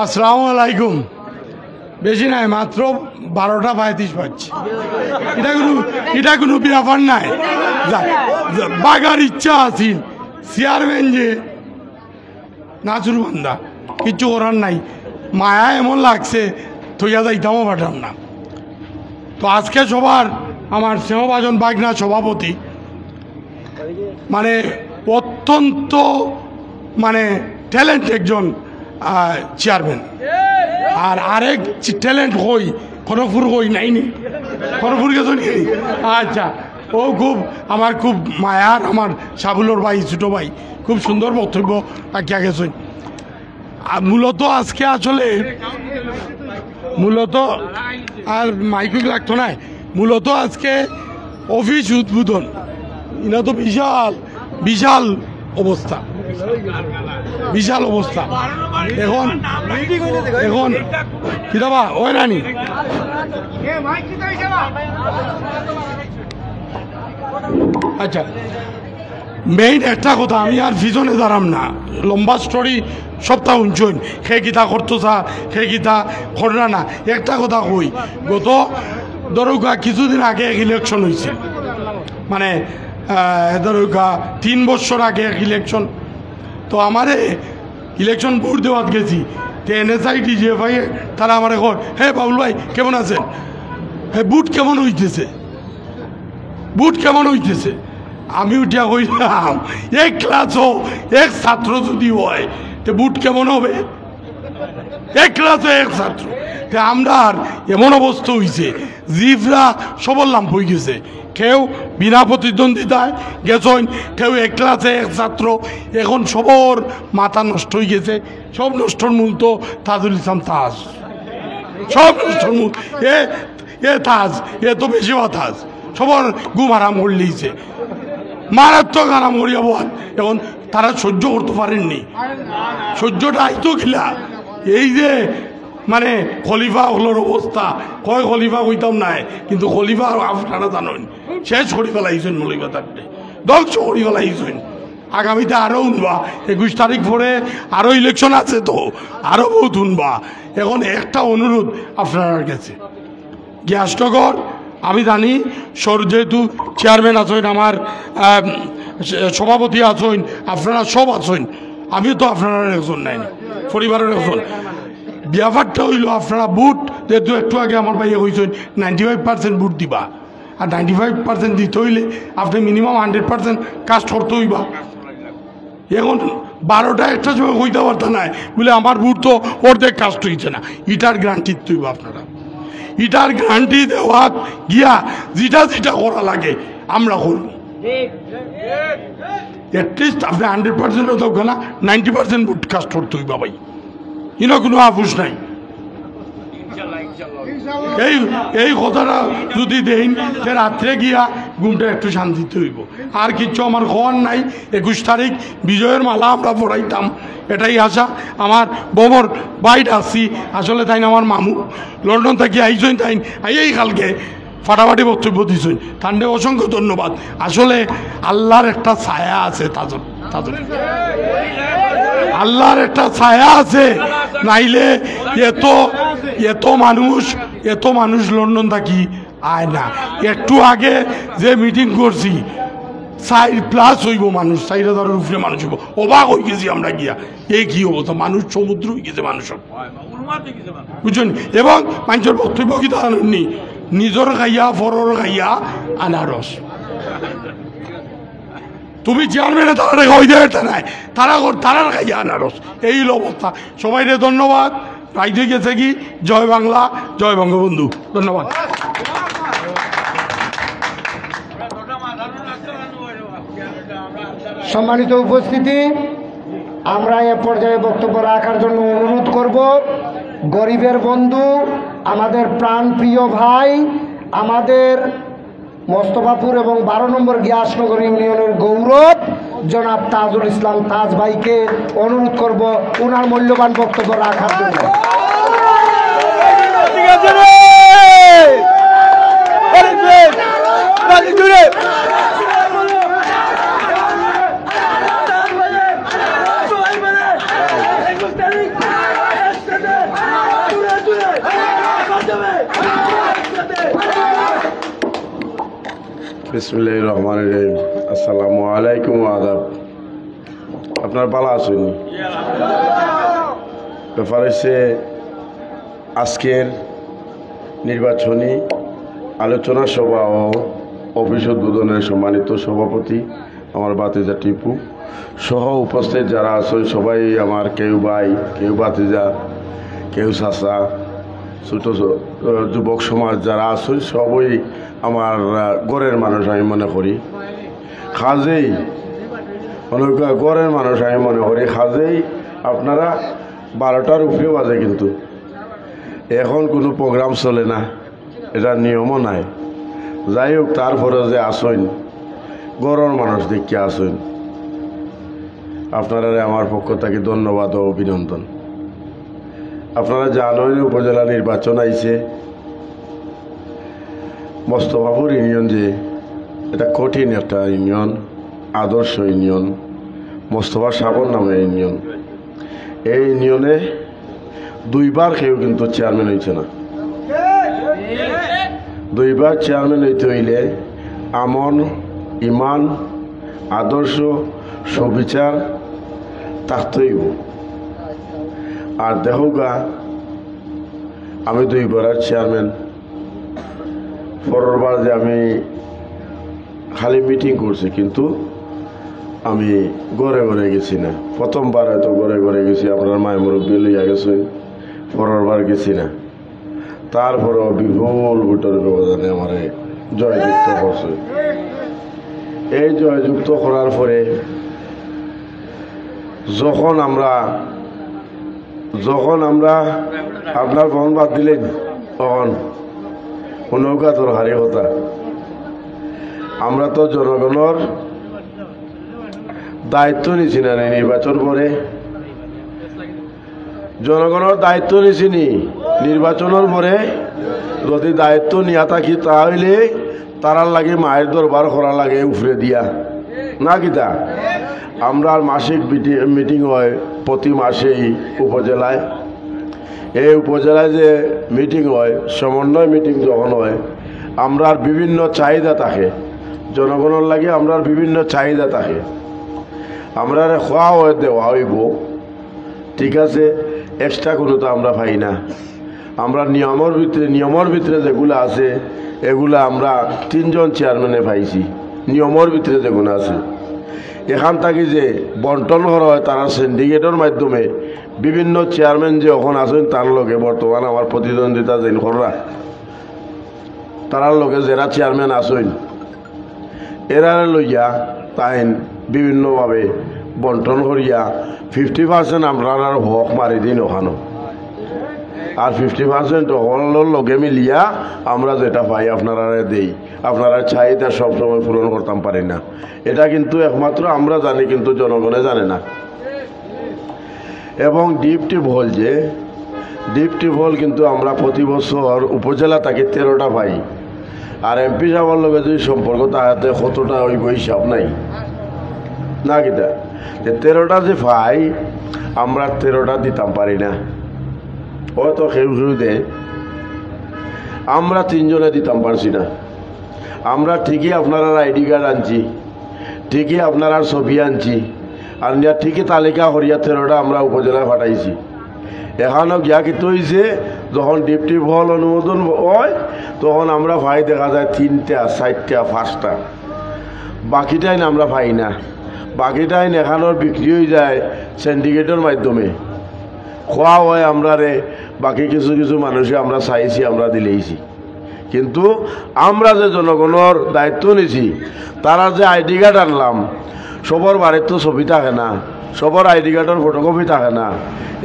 আসসালামু আলাইকুম। বেশি নাই, মাত্র 12টা 35 পাচ্ছি। এটা কোনো ব্যাপার নাই, বাগার ইচ্ছা আছিল চেয়ারম্যান যে নাচুর বান্ধা, কিচ্ছু করার নাই। মায়া এমন লাগছে থইয়া যাইতামও পাঠাম না। তো আজকে সবার আমার স্নেহভাজন বাগনা সভাপতি, মানে অত্যন্ত মানে ট্যালেন্ট একজন চেয়ারম্যান, আর আরেক ট্যালেন্ট হই খনপুর হই নাইনি খনপুর গেছো নি আচ্ছা ও খুব আমার খুব মায়ার আমার সাবুলোর ভাই ছোটো ভাই খুব সুন্দর বক্তব্য রাখিয়া গেছেন মূলত আজকে আসলে মূলত আর মাইকুই লাগতো না মূলত আজকে অফিস উদ্বোধন এটা তো বিশাল বিশাল অবস্থা বিশাল অবস্থা এখন এখন কি দাবা ওই নানি আচ্ছা মেইন একটা কথা আমি আর পিছনে দাঁড়াম না লম্বা স্টোরি সপ্তাহ উঞ্চন সে গীতা করতো স্যার সে গীতা ঘটনা না একটা কথা কই গত ধরুকা কিছুদিন আগে ইলেকশন হয়েছে মানে ধরুকা 3 বছর আগে ইলেকশন তো আমারে ইলেকশন ভোট দেওয়াত গেছি তো NSI DGFI তারা আমার এখন হ্যাঁ বাবুল ভাই কেমন আছেন হ্যাঁ বুট কেমন হইতেছে বুট কেমন হইতেছে আমি উঠিয়া কইলাম এক ক্লাসও এক ছাত্র যদি হয় তো বুট কেমন হবে এক ক্লাসে এক ছাত্র আমরা এমন অবস্থা হয়েছে জিভরা সবর লাম্প হয়ে গেছে কেউ বিনা প্রতিদ্বন্দ্বিতায় গেছেন কেউ এক ক্লাসে এক ছাত্র এখন সবর মাথা নষ্ট হয়ে গেছে সব নষ্টর মূল তো তাজুল ইসলাম তাজ সব নষ্টর মূল এ তাজ এ তো বেশি তাজ সবর গুম আরাম করলিছে মারাত্মক আরাম করিয়া বল এখন তারা সহ্য করতে পারেননি সহ্যটা আইতো খিলা এই যে মানে খলিফা হলোর অবস্থা কয় খলিফা কইতাম নাই কিন্তু খলিফা আপনারা জানেন শেষ করি ফেলাইছেন মলিবা থাকতে ধ্বংস করি ফেলাইছেন আগামীতে আরও উনবা 21 তারিখ পরে আরও ইলেকশন আছে তো আরও বহুত উনবা এখন একটা অনুরোধ আপনার কাছে গ্যাসনগর আমি জানি যেহেতু চেয়ারম্যান আছেন আমার সভাপতি আছেন আপনারা সব আছেন আমিও তো আপনারা একজন নাই পরিবারের একজন ব্যাপারটা হইল আপনারা বুট যেহেতু একটু আগে আমার ভাইয়ে কইছেন 95% বুট দিবা আর 95% দিতে হইলে আপনি মিনিমাম 100% কাজ করতে হইবা এখন 12টা একটা সময় কইতে পারত না বলে আমার বুট তো অর্ধেক কাজ হইছে না ইটার গ্যারান্টি তুইবা আপনারা ইটার গ্যারান্টি দেওয়া গিয়া যেটা যেটা করা লাগে আমরা করব এটলিস্ট আপনি 100%ও দরকার না 90% বুট কাজ করতে হইবা ভাই ইনো কোনো আফুস নাই এই কথাটা যদি দেন যে রাত্রে গিয়া ঘুমটা একটু শান্তিতে হইব আর কিচ্ছু আমার খবর নাই 21 তারিখ বিজয়ের মালা আমরা পড়াইতাম এটাই আশা আমার বমর বাইট আসছি আসলে তাই আমার মামু লন্ডন থেকে আইসেন তাই এই কালকে ফাটাফাটি বক্তব্য দিয়েছেন তান্ডে অসংখ্য ধন্যবাদ আসলে আল্লাহর একটা ছায়া আছে তাদের তাদের আল্লাহর একটা ছায়া আছে নাইলে এত মানুষ লন্ডন থাকি আয় না একটু আগে যে মিটিং করছি 4+ হইব মানুষ 4,000-এর উপরে মানুষ হইব অবাক হয়ে গেছি আমরা গিয়া এই কি অবস্থা মানুষ সমুদ্র হয়ে গেছে মানুষের বুঝছেন এবং মানুষের বক্তব্য কি জানেননি নিজের গাইয়া পরের গাইয়া আনারস তুমি চেয়ারম্যানে তারা গাই দেয় নাই তারা গাইয়া আনারস এই অবস্থা সবাই ধন্যবাদ রাইতে গেছে কি জয় বাংলা জয় বঙ্গবন্ধু ধন্যবাদ সম্মানিত উপস্থিতি আমরা এ পর্যায়ে বক্তব্য রাখার জন্য অনুরোধ করব গরিবের বন্ধু আমাদের প্রাণপ্রিয় ভাই আমাদের মোস্তফাপুর এবং 12 নম্বর গ্যাসনগর ইউনিয়নের গৌরব জনাব তাজুল ইসলাম তাজ ভাইকে অনুরোধ করব ওনার মূল্যবান বক্তব্য রাখার জন্য বিসমিল্লাহির রহমানির রহিম আসসালামু আলাইকুম আদাব আপনার ভালো আছেন ব্যাপার হচ্ছে আজকের নির্বাচনী আলোচনা সভা ও অফিস উদ্বোধনের সম্মানিত সভাপতি আমার ভাতিজা টিপু সহ উপস্থিত যারা আছেন সবাই আমার কেউ ভাই কেউ ভাতিজা কেউ চাচা ছোট যুবক সমাজ যারা আছে সবই আমার গড়ের মানুষ আমি মনে করি। খাজেই অনেক গড়ের মানুষ আমি মনে করি। খাজেই আপনারা 12টার উপরেও বাজে, কিন্তু এখন কোনো প্রোগ্রাম চলে না, এটা নিয়মও নাই। যাই হোক, তারপরে যে আসেন গড়ের মানুষ দেখে আসেন, আপনারা আমার পক্ষ থেকে ধন্যবাদ ও অভিনন্দন। আপনারা জানেন উপজেলা নির্বাচন আইছে। মোস্তফাপুর ইউনিয়ন যে এটা কঠিন একটা ইউনিয়ন, আদর্শ ইউনিয়ন, মোস্তফা সাগর নামে ইউনিয়ন। এই ইউনিয়নে 2বার কেউ কিন্তু চেয়ারম্যান হয়েছে না। 2বার চেয়ারম্যান হইতে হইলে আমন, ইমান, আদর্শ, সুবিচার থাকতেইব। আর দেখোগা আমি 2বারের চেয়ারম্যান, পরেরবার যে আমি খালি মিটিং করছি, কিন্তু আমি ঘরে ঘরে গেছি না। প্রথমবার হয়তো ঘরে ঘরে গেছি, আপনার মায়ের মুরব্বী লইয়া গেছে, পরেরবার গেছি না। তারপরেও বিপুল ভোটের ব্যবধানে আমার জয়যুক্ত করছে। এই জয়যুক্ত করার পরে যখন আমরা আপনার ফোন বাদ দিলেন, তখন নৌকা দরকারি কথা। আমরা তো জনগণের দায়িত্ব নিছি না নির্বাচন পরে, জনগণের দায়িত্ব নিছি নি নির্বাচনের পরে। যদি দায়িত্ব নিয়া থাকি তাহলে তারার লাগে মায়ের দরবার করা লাগে উফরে দিয়া না কিতা। আমরা মাসিক মিটিং হয় প্রতি মাসেই উপজেলায়। এই উপজেলায় যে মিটিং হয়, সমন্বয় মিটিং যখন হয়, আমরার বিভিন্ন চাহিদা থাকে, জনগণের লাগে আমরার বিভিন্ন চাহিদা থাকে। আমরা খোয়া হয় দেওয়া হইব, ঠিক আছে, এক্সট্রা কোনো তো আমরা পাই না। আমরা নিয়মের ভিতরে যেগুলো আছে এগুলো আমরা 3জন চেয়ারম্যানে পাইছি। নিয়মের ভিতরে যেগুলো আছে এখান থেকে যে বন্টন করা হয় তারা সিন্ডিকেটের মাধ্যমে বিভিন্ন চেয়ারম্যান যে এখন আছেন তার লগে বর্তমান আমার প্রতিদ্বন্দ্বিতা যেন করা, তারার লগে যারা চেয়ারম্যান আছেন এরা লইয়া তাই বিভিন্নভাবে বন্টন করিয়া 50% আমরা হক মারি দিন ওখানো, আর 50% হলের লগে মিলিয়া আমরা যেটা পাই আপনারা দেই। আপনারা চাহিদা সবসময় পূরণ করতাম পারি না, এটা কিন্তু একমাত্র আমরা জানি, কিন্তু জনগণে জানে না। এবং ডিপ টিউবওয়েল কিন্তু আমরা প্রতি বছর উপজেলা থেকে 13টা পাই। আর এমপি সাহেবের লগে যদি সম্পর্ক তাহাতে কতটা হইব হিসাব নাই না কিতা। 13টা যে পাই আমরা 13টা দিতাম পারি না, হয়তো কেউ দেয়, আমরা 3জনে দিতাম পারছি না। আমরা ঠিকই আপনারা আইডি কার্ড আনছি, ঠিকই আপনারা ছবি আনছি, আর ঠিকই তালিকা করিয়া 13টা আমরা উপজেলায় পাঠাইছি। এখানেও গিয়া কিন্তু হয়েছে যখন ডিপটি ভল অনুমোদন হয় তখন আমরা ভাই দেখা যায় 3টা 4টা 5টা, বাকিটাই আমরা পাই না। বাকিটাই এখানোর বিক্রি হয়ে যায় সিন্ডিকেটের মাধ্যমে, খোয়া হয় আমরা বাকি কিছু মানুষে আমরা চাইছি, আমরা দিলেইছি। কিন্তু আমরা যে জনগণের দায়িত্ব নিছি, তারা যে আইডি কার্ড আনলাম, সবার বাড়ির তো ছবি থাকে না, সবার আইডি কার্ডের ফটোকপি থাকে না,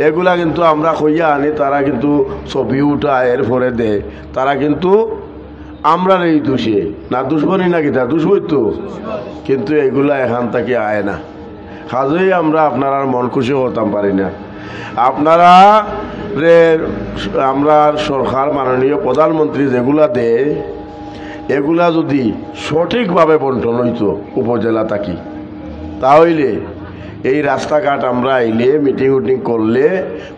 এগুলা কিন্তু আমরা কইয়া আনি, তারা কিন্তু ছবি উঠা এরপরে দেয়, তারা কিন্তু আমরা এই দোষে না দুশ্মনী নাকি তা দুশ্মই তো, কিন্তু এগুলা এখান থেকে আয় না। কাজেই আমরা আপনারা মন খুশি করতাম পারি না। আপনারা আমরা সরকার মাননীয় প্রধানমন্ত্রী যেগুলা দেয় এগুলা যদি সঠিকভাবে বন্টন হইতো উপজেলা থাকি, তাহলে এই রাস্তাঘাট আমরা আইলে মিটিং উটিং করলে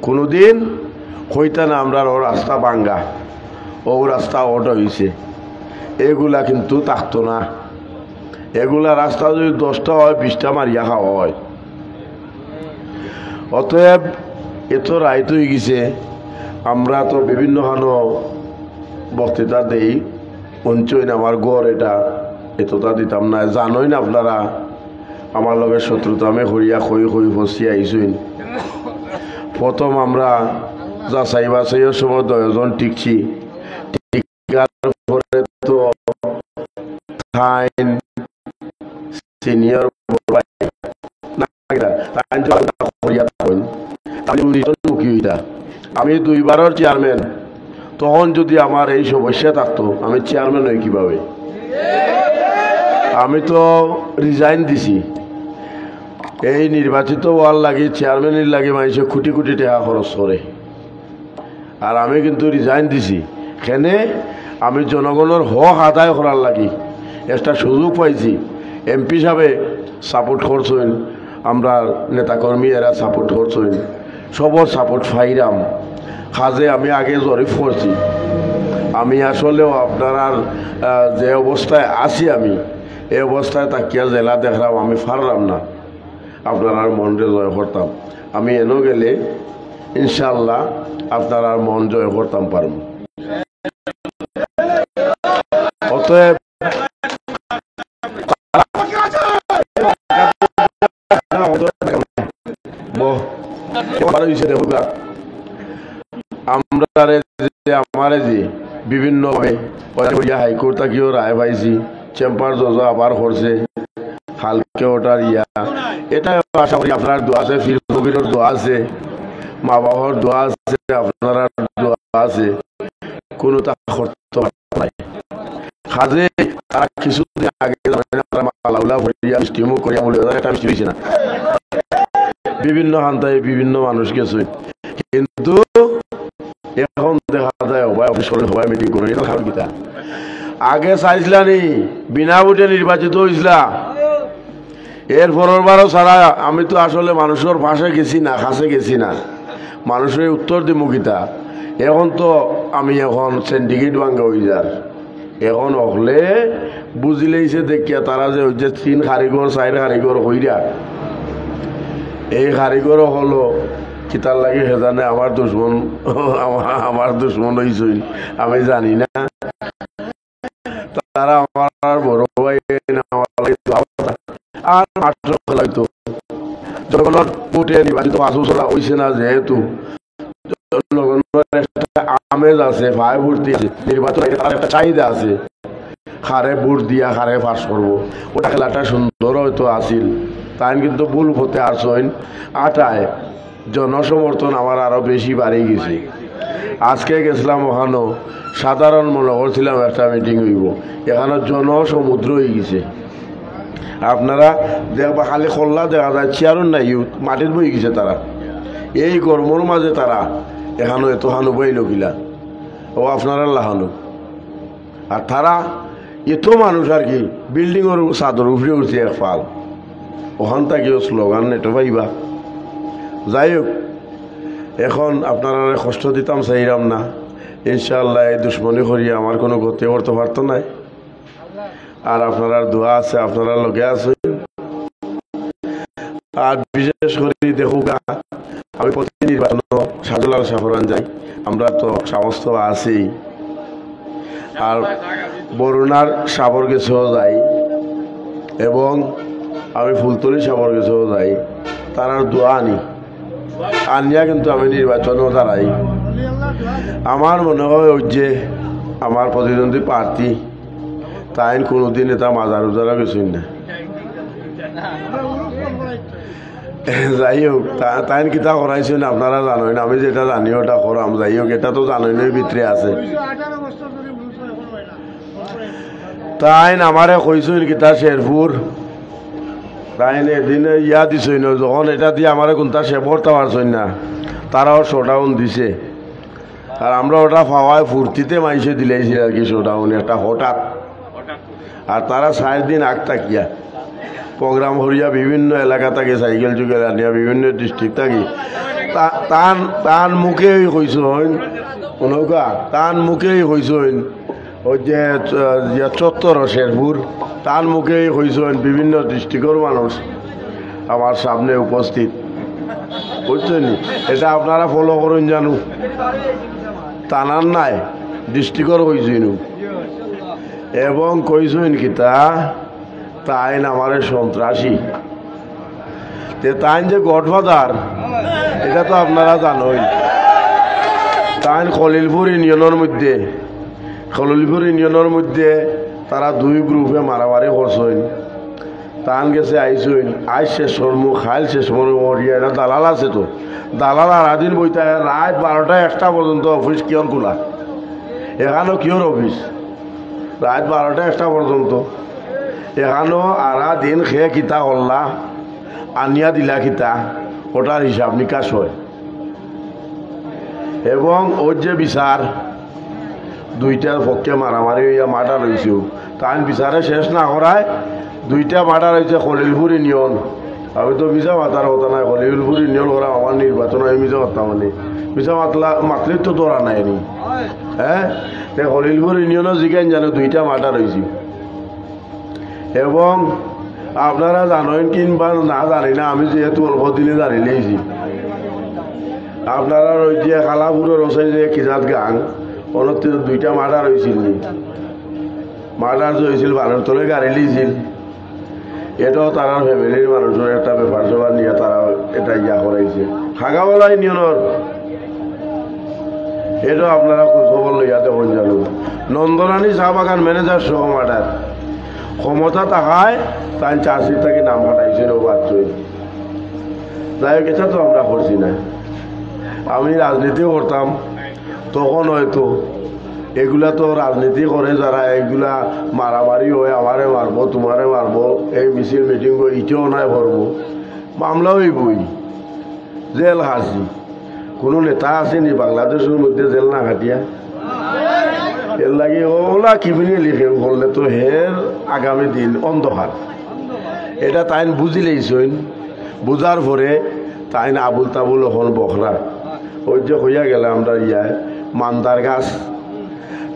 কোনোদিন হইতা না আমরা ও রাস্তা ভাঙ্গা, ও রাস্তা অটো হয়েছে, এগুলা কিন্তু থাকতো না। এগুলা রাস্তা যদি 10টা হয় 20টা মারিয়া খাওয়া হয়। অতএব এত রাইত হয়ে গেছে, আমরা তো বিভিন্ন বক্তৃতা দেই, পঞ্চইন আমার গড় এটা এতটা দিতাম না। জানোই না আপনারা আমার লগে শত্রুতা আমি হরিয়া খই ফসি আইসইন। প্রথম আমরা যাচাই বাছাইয়ের সময় 10 জন টিকছি, টিকার পরে তো থাইন সিনিয়র আমি 2 বারের চেয়ারম্যান, তখন যদি আমার এই সমস্যা থাকতো আমি চেয়ারম্যান হই কিভাবে? আমি তো রিজাইন দিছি। এই নির্বাচিত হওয়ার লাগে চেয়ারম্যানের লাগে মানুষে কোটি কোটি টাকা খরচ করে, আর আমি কিন্তু রিজাইন দিছি। এখানে আমি জনগণের হক আদায় করার লাগি একটা সুযোগ পাইছি। এমপি সাহেবে সাপোর্ট করছেন, আমরা নেতাকর্মী এরা সাপোর্ট করছেন, সবর সাপোর্ট ফাইরাম। কাজে আমি আগে জরিফ করছি। আমি আসলেও আপনার যে অবস্থায় আছি আমি এই অবস্থায় তাকিয়া জেলা দেখলাম আমি পারলাম না আপনার মনকে জয় করতাম। আমি এনো গেলে ইনশাল্লাহ আপনার মন জয় করতাম পারব। অতএব আমরা যে বিভিন্ন হাইকোর্ট থাকিও রায় পাইছি, চেম্বার জজ আবার করছে, হালকে ওটার এটা আশা করি আপনার দোয়া আছে, ফির কবিরের দোয়া আছে, মা বাবার দোয়া আছে, আপনার দোয়া আছে, কোনো তা করতে নাই। কাজে তারা কিছুদিন আগে না বিভিন্ন হান্তায় বিভিন্ন মানুষ গেছে, কিন্তু এখন দেখা যায় সবাই অফিস করে সবাই মিটিং করে গীতা আগে চাইছিলা নি বিনা ভোটে নির্বাচিত হয়েছিলা। এর পরেরবারও ছাড়া আমি তো আসলে মানুষের পাশে গেছি না, কাছে গেছি না, মানুষের উত্তর দিব গীতা। এখন তো আমি এখন সিন্ডিকেট ভাঙ্গা হয়ে যার, এখন হলে বুঝিলেইছে দেখিয়া তারা যে 3 কারিগর 4 কারিগর হইরা এই কারিগর হলো কিতার লাগে সেজানে আমার দুশ্মন হয়েছিল আমি জানি না। তারা আমার বড় ভাই আর মাত্র লাগতো জনগণের ভোটে নির্বাচিত আসলা হয়েছে না, যেহেতু আমেজ আছে, ভাই ভোট দিয়েছে, নির্বাচন একটা চাহিদা আছে, হারে ভোট দিয়া হারে পাস করবো, ওটা খেলাটা সুন্দর হয়তো আসিল। তাই কিন্তু ভুল হতে আসেন আটায় জনসমর্থন আমার আরো বেশি বাড়ি গেছে। আজকে গেছিলাম ওখানে সাধারণ মনে করছিলাম একটা মিটিং হইব, এখানে জনসমুদ্র হয়ে গেছে। আপনারা দেখবা খালি খোল্লা দেখা যায়, চেয়ারও নাই, মাটির বই গেছে তারা। এই গরমের মাঝে তারা এখানে এত হানু বইল গিলা ও আপনারা লাহানু, আর তারা এত মানুষ আর কি বিল্ডিংয়ের চাদর উফরে উঠছে এক ফাল, ওখান থেকেও স্লোগান এটা পাইবা। যাই হোক, এখন আপনারা কষ্ট দিতাম চাইলাম না, ইনশাআল্লাহ এই দুশ্মনী করি আমার কোনো গতি করতে পারতো নাই। আর আপনারা দোয়া আছে, আপনারা লগে আছে। আর বিশেষ করে দেখুক আমি প্রতি নির্বাচন সাজুলাল সাফরান যাই, আমরা তো সমস্ত আছি, আর বরুণার সাবর গেছেও যাই এবং আমি ফুলতলি সাবর গেছেও যাই, তারার দোয়া আনিয়া কিন্তু আমি নির্বাচনও দাঁড়াই। আমার মনে হয় ওই যে আমার প্রতিদ্বন্দ্বী প্রার্থী তাই কোনোদিন এটা মাজার উজারা কিছুই না। যাই হোক, তাই কিতা করাইছেন আপনারা জানেন, আমি যেটা জানি ওটা করাম। যাই হোক, এটা তো জানেন ভিতরে আছে। তাই আমারে কইছেন কিতা শেরপুর, তাই এদিনে দিছই না, যখন এটা দিয়ে আমার কোনটা সে ভরতে পারছই না, তারাও শোডাউন দিছে। আর আমরা ওটা পাওয়ায় ফুর্তিতে মাইসে দিলেছিল আর কি শোডাউন একটা হঠাৎ। আর তারা 4 দিন আগ থাকিয়া প্রোগ্রাম করিয়া বিভিন্ন এলাকা থেকে সাইকেল যুগেল আনিয়া বিভিন্ন ডিস্ট্রিক্ট থাকি তান মুখেই কইছেন নৌকা, তান মুখেই কইছেন ওই যে চত্বর শেরপুর, তার মুখেই কইছেন বিভিন্ন ডিস্ট্রিক্টের মানুষ আমার সামনে উপস্থিত, বুঝছেন? এটা আপনারা ফলো করুন জানু, টানার নাই ডিস্ট্রিক্টর কইছেন এবং কইছেন কিতা তাইন আমারে সন্ত্রাসী, তাইন যে গডফাদার এটা তো আপনারা জানেন। তাই খলিলপুর ইউনিয়নের মধ্যে তারা দুই গ্রুপে মারামারি করছেন। তান গেছে আইসইন আইস শেষ মরমু খাইল শেষ মরমু এটা দালাল আছে তো দালাল আর আদিন বইতে রাত 12টা 1টা পর্যন্ত অফিস কিয়র খোলা এখানেও কিয়র অফিস রাত 12টা 1টা পর্যন্ত এখানেও আরা দিন খেয়ে কিতা করলা আনিয়া দিলা কিতা ওটার হিসাব নিকাশ হয় এবং ওর যে বিচার দুইটার পক্ষে মারামারি হইয়া মার্ডার হয়েছে তাই বিচারে শেষ না করায় দুইটা মার্ডার হয়েছে খলিলপুর ইউনিয়ন। আমি তো মিশা মাতার কথা নাই খলিলপুর ইউনিয়ন করা আমার নির্বাচন আমি মিশা মারতাম মানে মিশা মাতৃত্ব ধরা নাই নি হ্যাঁ খলিলপুর ইউনিয়নও জিজ্ঞান জানো দুইটা মার্ডার হয়েছে এবং আপনারা জানেন কিংবা না জানি না আমি যেহেতু অল্প দিনে জানিলেইছি আপনারা ওই যে খালাপুরের রসাই যে কিজাত গাং অনেক দুইটা মার্ডার হয়েছিল মার্ডার যে হয়েছিল বানের তলে গাড়ি লিয়েছিল এটাও তারা ফ্যামিলির মানুষের একটা ব্যাপার সবার নিয়ে তারা এটা ইয়া করাইছে হাগাওয়ালা ইউনিয়নের এটাও আপনারা খবর লইয়া দেখুন জানো নন্দরানী চা বাগান ম্যানেজার সহ মার্ডার ক্ষমতা থাকায় তাই চাষির থেকে নাম হাঁটাইছিল বাচ্চই যাই হোক এটা তো আমরা করছি না আমি রাজনীতিও করতাম তখন হয়তো এগুলা তো রাজনীতি করে যারা এগুলা মারামারি হয় আমারে মারবো তোমারে মারবো এই মিছিল মিটিং ইটেও নাই ভরবো মামলা হইবই জেল হাসি কোনো নেতা আসেনি বাংলাদেশের মধ্যে জেল না খাটিয়া এর লাগে ওলা কিবিনি লিখে বললে তো হের আগামী দিন অন্ধকার এটা তাইন বুঝিলেইছইন বুঝার পরে তাইন আবুল তাবুল হল বখরা ওই যে হইয়া গেলে আমরা ইয়ায় মান্দার গাছ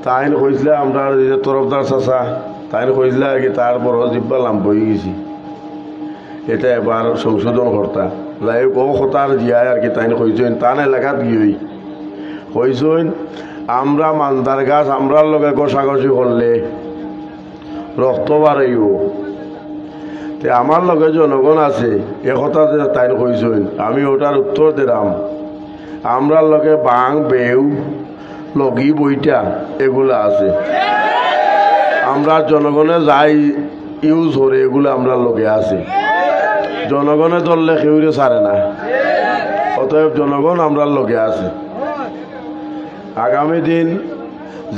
তাইন কইসলে আমরা তরফদার চাষা তাইন কইসলে আর কি তারপর জিব্বা লাম্প হয়ে গেছি এটা এবার সংশোধন কর্তা যাই হোক ও কথার জিয়ায় আর কি তাইন কইসইন তান এলাকাত গিয়েই কইসইন আমরা মান্দার গাছ আমরার লগে কষাকষি করলে রক্ত বাড়াইব তে আমার লগে জনগণ আছে একথা যে তাইন কইসইন আমি ওটার উত্তর দিলাম আমরার লগে বাং বেউ লগি বইটা এগুলা আছে আমরা জনগণে যাই ইউজ করে এগুলো আমরা লগে আছে জনগণে ধরলে কেউরে ছাড়ে না অতএব জনগণ আমরা লগে আছে আগামী দিন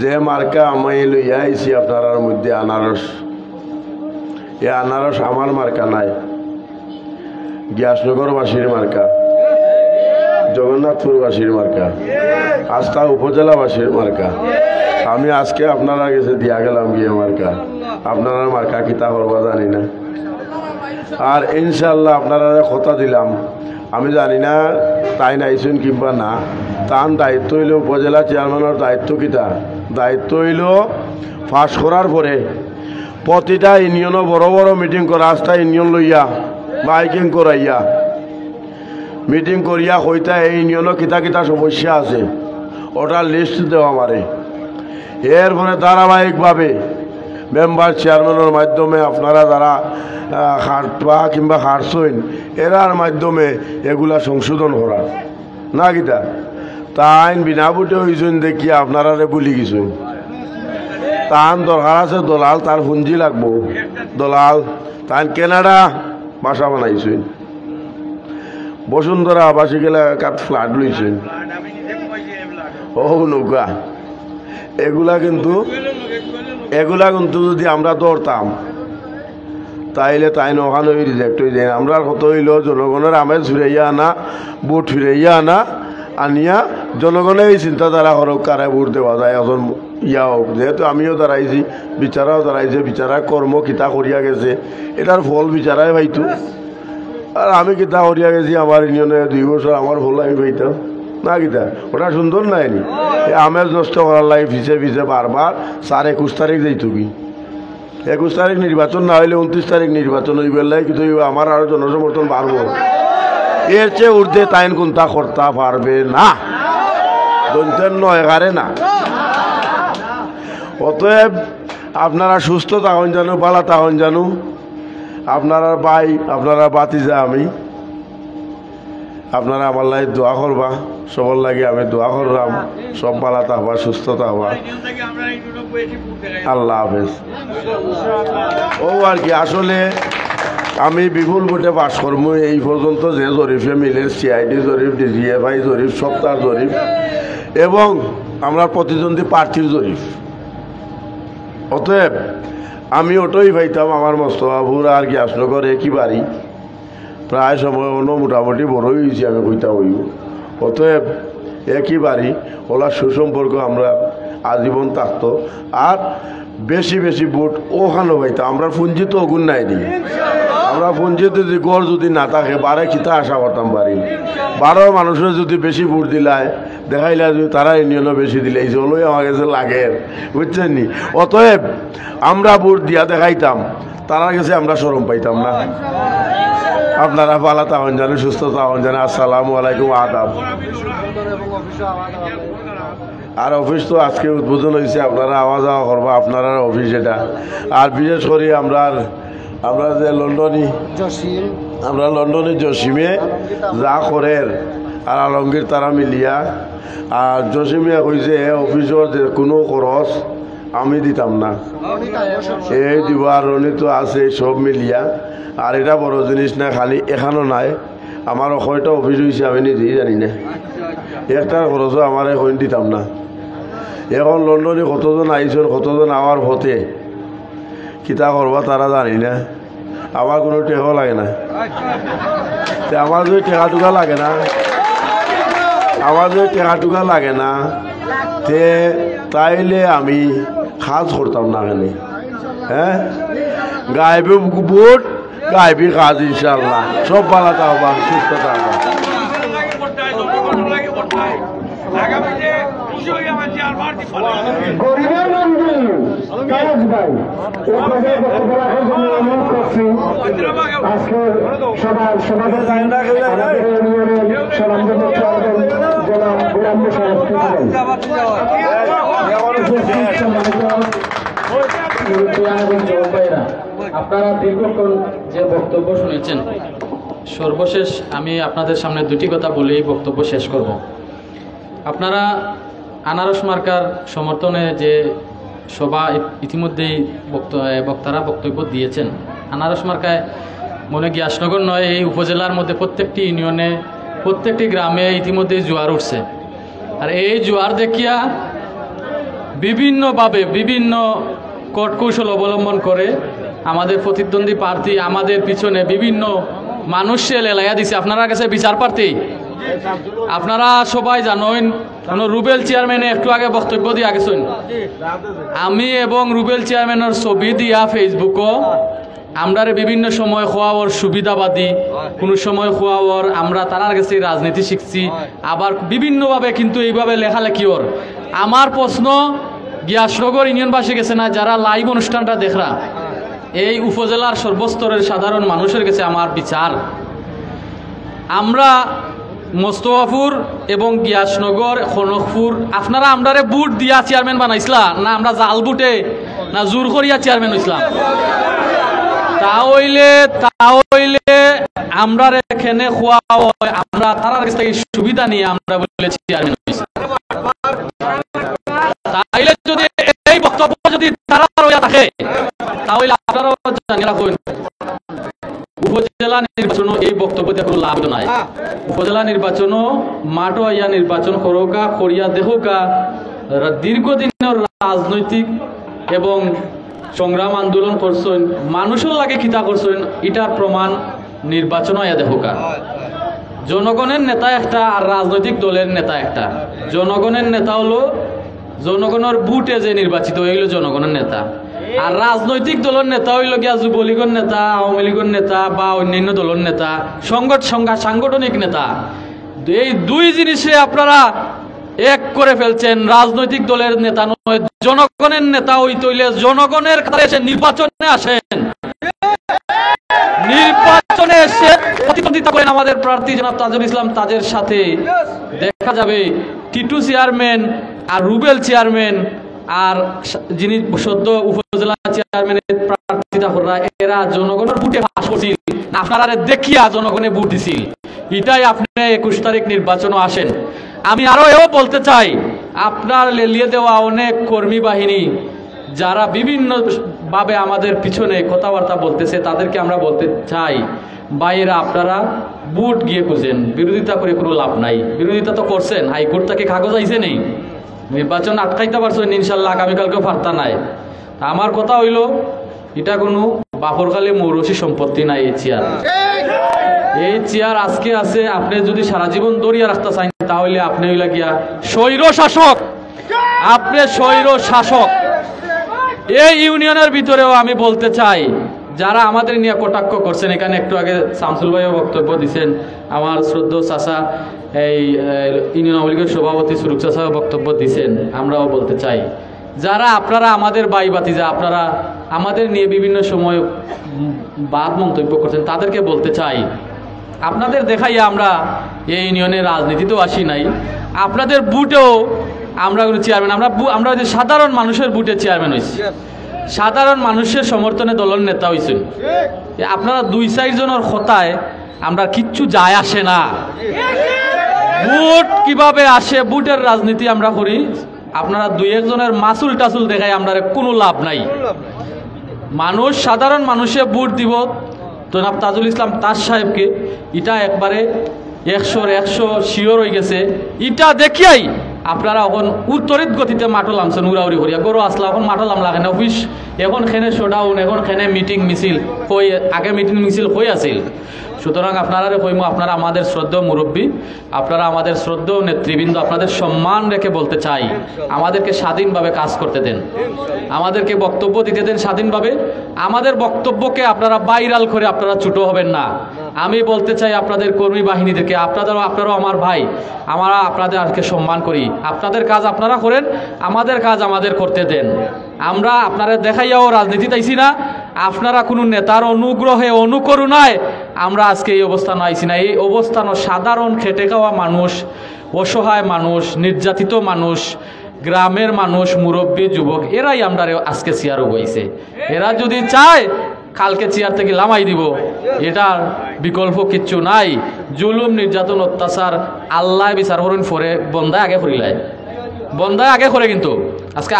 যে মার্কা আমি লইয়া আইছি আপনার মধ্যে আনারস এ আনারস আমার মার্কা নাই গ্যাসনগরবাসীর মার্কা জগন্নাথপুরবাসীর মার্কা আস্থা উপজেলাবাসীর মার্কা আমি আজকে আপনারা কাছে দিয়া গেলাম গিয়ে মার্কা আপনারা মার্কা কিতা করবা জানি না আর ইনশাল্লাহ আপনারা কথা দিলাম আমি জানি না তাই নাইছেন কিংবা না তার দায়িত্ব হইল উপজেলা চেয়ারম্যানের দায়িত্ব কিতা দায়িত্ব হইল পাস করার পরে প্রতিটা ইউনিয়নও বড় বড় মিটিং করা আস্থা ইউনিয়ন লইয়া বাইকিং করাইয়া মিটিং করিয়া কইতা এই ইউনিয়নও কিতা কিতা সমস্যা আছে ওটার লিস্ট দেওয়া আমারে এরপরে ধারাবাহিকভাবে মেম্বার চেয়ারম্যানের মাধ্যমে আপনারা যারা খাটবা কিংবা খাটছইন এরার মাধ্যমে এগুলা সংশোধন করা না কিতা তাইন বিনা বুটে হয়েছেন দেখি আপনারা বলি গেছেন তান দরকার আছে দলাল তার পুঞ্জি লাগবো দলাল তাইন কেনাডা বাসা বানাইছেন বসুন্ধরা আবাসিক এলাকাত ফ্ল্যাট লইছেন ও নৌকা এগুলা কিন্তু যদি আমরা ধরতাম তাইলে তাই ওখানে রিজেক্ট হয়ে যায় আমরা কত হইল জনগণের আমেজ ফিরাইয়া আনা ভোট ফিরাইয়া আনা আনিয়া জনগণের এই চিন্তাধারা করক কারে ভোট দেওয়া যায় এখন ইয়া হোক যেহেতু আমিও দাঁড়াইছি বিচারাও দাঁড়াইছে বিচারা কর্ম কিতা করিয়া গেছে এটার ফল বিচারাই পাইতো আর আমি কিতা করিয়া গেছি আমার ইউনিয়নে 2 বছর আমার ফল আমি পাইতাম না কিতা ওটা সুন্দর নাইনি আমেজ নষ্ট করার লাগে ভিজে ভিজে বারবার 21 তারিখ যাইতো কি 21 তারিখ নির্বাচন না হইলে 29 তারিখ নির্বাচন হইবে লাগে কিন্তু আমার আরো জনসমর্থন বাড়বো এর চেয়ে ঊর্ধ্বে তাইন কোনটা করতে পারবে না দন্তের নয় গারে না অতএব আপনারা সুস্থ থাকুন জানো পালা থাকুন জানো আপনারা ভাই আপনারা বাতিজা আমি আপনারা আমার লাগে দোয়া করবা, সবার লাগে আমি দোয়া করলাম, সব ভালো থাকবা, সুস্থতা হবা। আল্লাহ হাফেজ। ও আর কি, আসলে আমি বিপুল ভোটে পাশ করবো এই পর্যন্ত যে জরিফে মিলে সিআইডি জরিফ, ডিজিএফআই জরিফ, সপ্তাহ জরিফ এবং আমরা প্রতিদ্বন্দ্বী প্রার্থীর জরিফ। অতএব আমি ওটাই পাইতাম আমার মোস্তফাপুর আর গ্যাসনগর একই বাড়ি, প্রায় সময় অন্য মোটামুটি বড়ই হয়েছি আমি কইতাম হইব। অতএব একই বাড়ি, ওলা সুসম্পর্ক আমরা আজীবন থাকতো। আর বেশি বেশি ভোট ওখানে পাইতাম। আমরা পুঞ্জি তো অগুন নাই দিই, আমরা পুঞ্জিতে যদি গড় যদি না থাকে বারে খিতা আশা করতাম পারি। 12 মানুষের যদি বেশি ভোট দিলায় দেখাইলে যদি তারা ইউনিয়নও বেশি দিলে এই জলই আমার কাছে লাগে, বুঝছেন নি? অতএব আমরা ভোট দিয়া দেখাইতাম, তারা কাছে আমরা শরম পাইতাম না। আপনারা ভালো থাকুন জানে, সুস্থ থাকুন জানে। আসসালামু আলাইকুম, আদাব। আর অফিস তো আজকে উদ্বোধন হয়েছে, আপনারা আওয়া যাওয়া করবো, আপনারা অফিস এটা। আর বিশেষ করে আমরা যে লন্ডনে জসিমে যা করের আর আলমগীর তারা মিলিয়া, আর জসিমে কইছে অফিসের যে কোনো খরচ আমি দিতাম না, এই দিব। আর রনি তো আছে সব মিলিয়া। আর এটা বড় জিনিস না, খালি এখানেও নাই, আমার কয়টা অফিস হয়েছে আমি নিজেই জানি না, একটার খরচও আমার এখন দিতাম না। এখন লন্ডনে কতজন আইসন, কতজন আমার হতে কিতা করবা তারা জানি না। আমার কোনো টেকা লাগে না, আমার যদি টেকা টুকা লাগে না, আমার যদি টেকা টুকা লাগে না তাইলে আমি কাজ করতাম না এখানে। হ্যাঁ, গাইবে ভোট, গাইবি কাজ, ইনশাল্লাহ সব ভালো থাকবা, সুস্থ থাকবা। গরিবের মন্দির কাজ ভাই আজকে সবার সমাজের আপনারা দীর্ঘক্ষণ যে বক্তব্য শুনেছেন, সর্বশেষ আমি আপনাদের সামনে দুটি কথা বলেই বক্তব্য শেষ করব। আপনারা আনারস মার্কার সমর্থনে যে সভা ইতিমধ্যেই বক্তারা বক্তব্য দিয়েছেন, আনারস মার্কায় মনে গ্যাসনগর নয়, এই উপজেলার মধ্যে প্রত্যেকটি ইউনিয়নে, প্রত্যেকটি গ্রামে ইতিমধ্যেই জোয়ার উঠছে। আর এই জোয়ার দেখিয়া বিভিন্নভাবে বিভিন্ন কৌশল অবলম্বন করে আমাদের প্রতিদ্বন্দ্বী প্রার্থী আমাদের পিছনে বিভিন্ন মানুষে লেলাইয়া দিছে। আপনারা কাছে বিচার প্রার্থী, আপনারা সবাই জানেন, রুবেল চেয়ারম্যানে একটু আগে বক্তব্য দিয়ে গেছেন, আমি এবং রুবেল চেয়ারম্যানের ছবি দিয়া ফেসবুকও আমরা বিভিন্ন সময় খোয়াওয়ার সুবিধাবাদী, কোনো সময় খোয়াওয়ার আমরা তার কাছে রাজনীতি শিখছি, আবার বিভিন্নভাবে কিন্তু এইভাবে লেখালেখি ওর। আমার প্রশ্ন গ্যাসনগর ইউনিয়নবাসী গেছে না, যারা লাইভ অনুষ্ঠানটা দেখরা, এই উপজেলার সর্বস্তরের সাধারণ মানুষের কাছে আমার বিচার, আমরা মোস্তফাপুর এবং গ্যাসনগর, খনকপুর, আপনারা আমরারে বুট দিয়া চেয়ারম্যান বানাইছিলা না আমরা জাল বুটে না জোর করিয়া চেয়ারম্যান হইছিলাম? তাহলে আমরা এখানে খোয়া হয়, আমরা তার কাছ থেকে সুবিধা নিয়ে আমরা বলে চেয়ারম্যান হইছি। তাইলে যদি এই বক্তব্য যদি তারা রইয়া থাকে, তাহলে আপনারাও জানিয়ে রাখুন, উপজেলা নির্বাচনও এই বক্তব্য দিয়ে কোনো লাভ নাই। উপজেলা নির্বাচনও মাঠও ইয়া নির্বাচন করোকা, করিয়া দেখোকা, দীর্ঘদিনের রাজনৈতিক এবং সংগ্রাম আন্দোলন করছেন, মানুষের লাগে কিতা করছেন, এটার প্রমাণ নির্বাচন ইয়া দেখোকা। জনগণের নেতা একটা আর রাজনৈতিক দলের নেতা একটা। জনগণের নেতা হলো জনগণের বুটে যে নির্বাচিত হইল জনগণের নেতা, আর রাজনৈতিক দলের নেতা হইল গিয়া যুবলীগের নেতা, আওয়ামী লীগের নেতা বা অন্যান্য দলের নেতা, সাংগঠনিক নেতা। এই দুই জিনিসে আপনারা এক করে ফেলছেন। রাজনৈতিক দলের নেতা নয়, জনগণের নেতা হইতে হইলে জনগণের কাছে এসে নির্বাচনে আসেন, নির্বাচনে এসে প্রতিদ্বন্দ্বিতা করেন আমাদের প্রার্থী জনাব তাজুল ইসলাম তাজের সাথে। দেখা যাবে টিটু চেয়ারম্যান আর রুবেল চেয়ারম্যান আর যিনি সদ্য উপজেলা চেয়ারম্যানের প্রার্থিতা করা, এরা জনগণের বুটে পাস করছিল, আপনারা দেখিয়া জনগণে বুট দিছিল। এটাই আপনি 21 তারিখ নির্বাচনও আসেন। আমি আরো এও বলতে চাই, আপনার লেলিয়ে দেওয়া অনেক কর্মী বাহিনী যারা বিভিন্ন ভাবে আমাদের পিছনে কথাবার্তা বলতেছে, তাদেরকে আমরা বলতে চাই, বাইরা আপনারা বুট গিয়ে খুঁজেন, বিরোধিতা করে কোনো লাভ নাই। বিরোধিতা তো করছেন, হাইকোর্ট থেকে কাগজ আইছে নেই, নির্বাচন আটকাইতে পারছেন ইনশাল্লাহ, আগামীকালকেও পারতা নাই। আমার কথা হইল, এটা কোনো বাফরখালী মৌরসী সম্পত্তি নাই। এই চেয়ার আজকে আছে, আপনি যদি সারা জীবন দরিয়া রাখতে চান তাহলে আপনি হইলা গিয়া স্বৈর শাসক, আপনি স্বৈর শাসক। এই ইউনিয়নের ভিতরেও আমি বলতে চাই, যারা আমাদের নিয়ে কটাক্ষ করছেন, এখানে একটু আগে শামসুল ভাইও বক্তব্য দিচ্ছেন, আমার শ্রদ্ধেয় চাচা এই ইউনিয়ন আওয়ামী লীগের সভাপতি সুরুক চাচাও বক্তব্য দিচ্ছেন, আমরাও বলতে চাই, যারা আপনারা আমাদের বাই বাতিজা, আপনারা আমাদের নিয়ে বিভিন্ন সময় বাদ মন্তব্য করছেন, তাদেরকে বলতে চাই, আপনাদের দেখাইয়া আমরা এই ইউনিয়নের রাজনীতিতেও আসি নাই, আপনাদের বুটেও আমরা কোনো চেয়ারম্যান, আমরা যে সাধারণ মানুষের বুটে চেয়ারম্যান হয়েছি, সাধারণ মানুষের সমর্থনে দলের নেতা হয়েছেন। আপনারা 2-4 জনের কথায় আমরা কিচ্ছু যায় আসে না। বুট কিভাবে আসে, বুটের রাজনীতি আমরা করি। আপনারা 2-1 জনের মাসুল টাসুল দেখায় আমরা কোনো লাভ নাই। মানুষ, সাধারণ মানুষে বুট দিব জনাব তাজুল ইসলাম তাজ সাহেবকে, এটা একবারে 100 শিওর হয়ে গেছে। এটা দেখিয়াই আপনারা এখন উত্তরিত গতিতে মাঠল আমছেন, উড়াউড়ি করিয়া গরু আসলা, এখন মাঠল আমলা কেন অফিস, এখন খেনে শোডাউন, এখন খেনে মিটিং মিছিল হয়ে, আগে মিটিং মিছিল হয়ে আছিল। সুতরাং আপনারা কইম, আপনারা আমাদের শ্রদ্ধেয় মুরব্বী, আপনারা আমাদের শ্রদ্ধেয় নেতৃবৃন্দ, আপনাদের সম্মান রেখে বলতে চাই, আমাদেরকে স্বাধীনভাবে কাজ করতে দেন, আমাদেরকে বক্তব্য দিতে দেন স্বাধীনভাবে। আমাদের বক্তব্যকে আপনারা ভাইরাল করে আপনারা ছোট হবেন না। আমি বলতে চাই আপনাদের কর্মী বাহিনীদেরকে, আপনারাও আমার ভাই, আমরা আপনাদেরকে সম্মান করি। আপনাদের কাজ আপনারা করেন, আমাদের কাজ আমাদের করতে দেন। আমরা আপনারা দেখাইয়াও রাজনীতিতে আইছি না, আপনারা কোনো নেতার অনুগ্রহে অনুকরণায় আমরা আজকে এই অবস্থানে আইছি না। এই অবস্থানও সাধারণ খেটে খাওয়া মানুষ, অসহায় মানুষ, নির্যাতিত মানুষ, গ্রামের মানুষ, মুরব্বী, যুবক, এরাই আমরা আজকে চেয়ারও বইছে। এরা যদি চায় কালকে চেয়ার থেকে লামাই দিব, এটার বিকল্প কিচ্ছু নাই। জুলুম, নির্যাতন, অত্যাচার আল্লাহ বিচার করেন, পরে বন্দায় আগে করিলাই, বন্দায় আগে করে। কিন্তু আজকে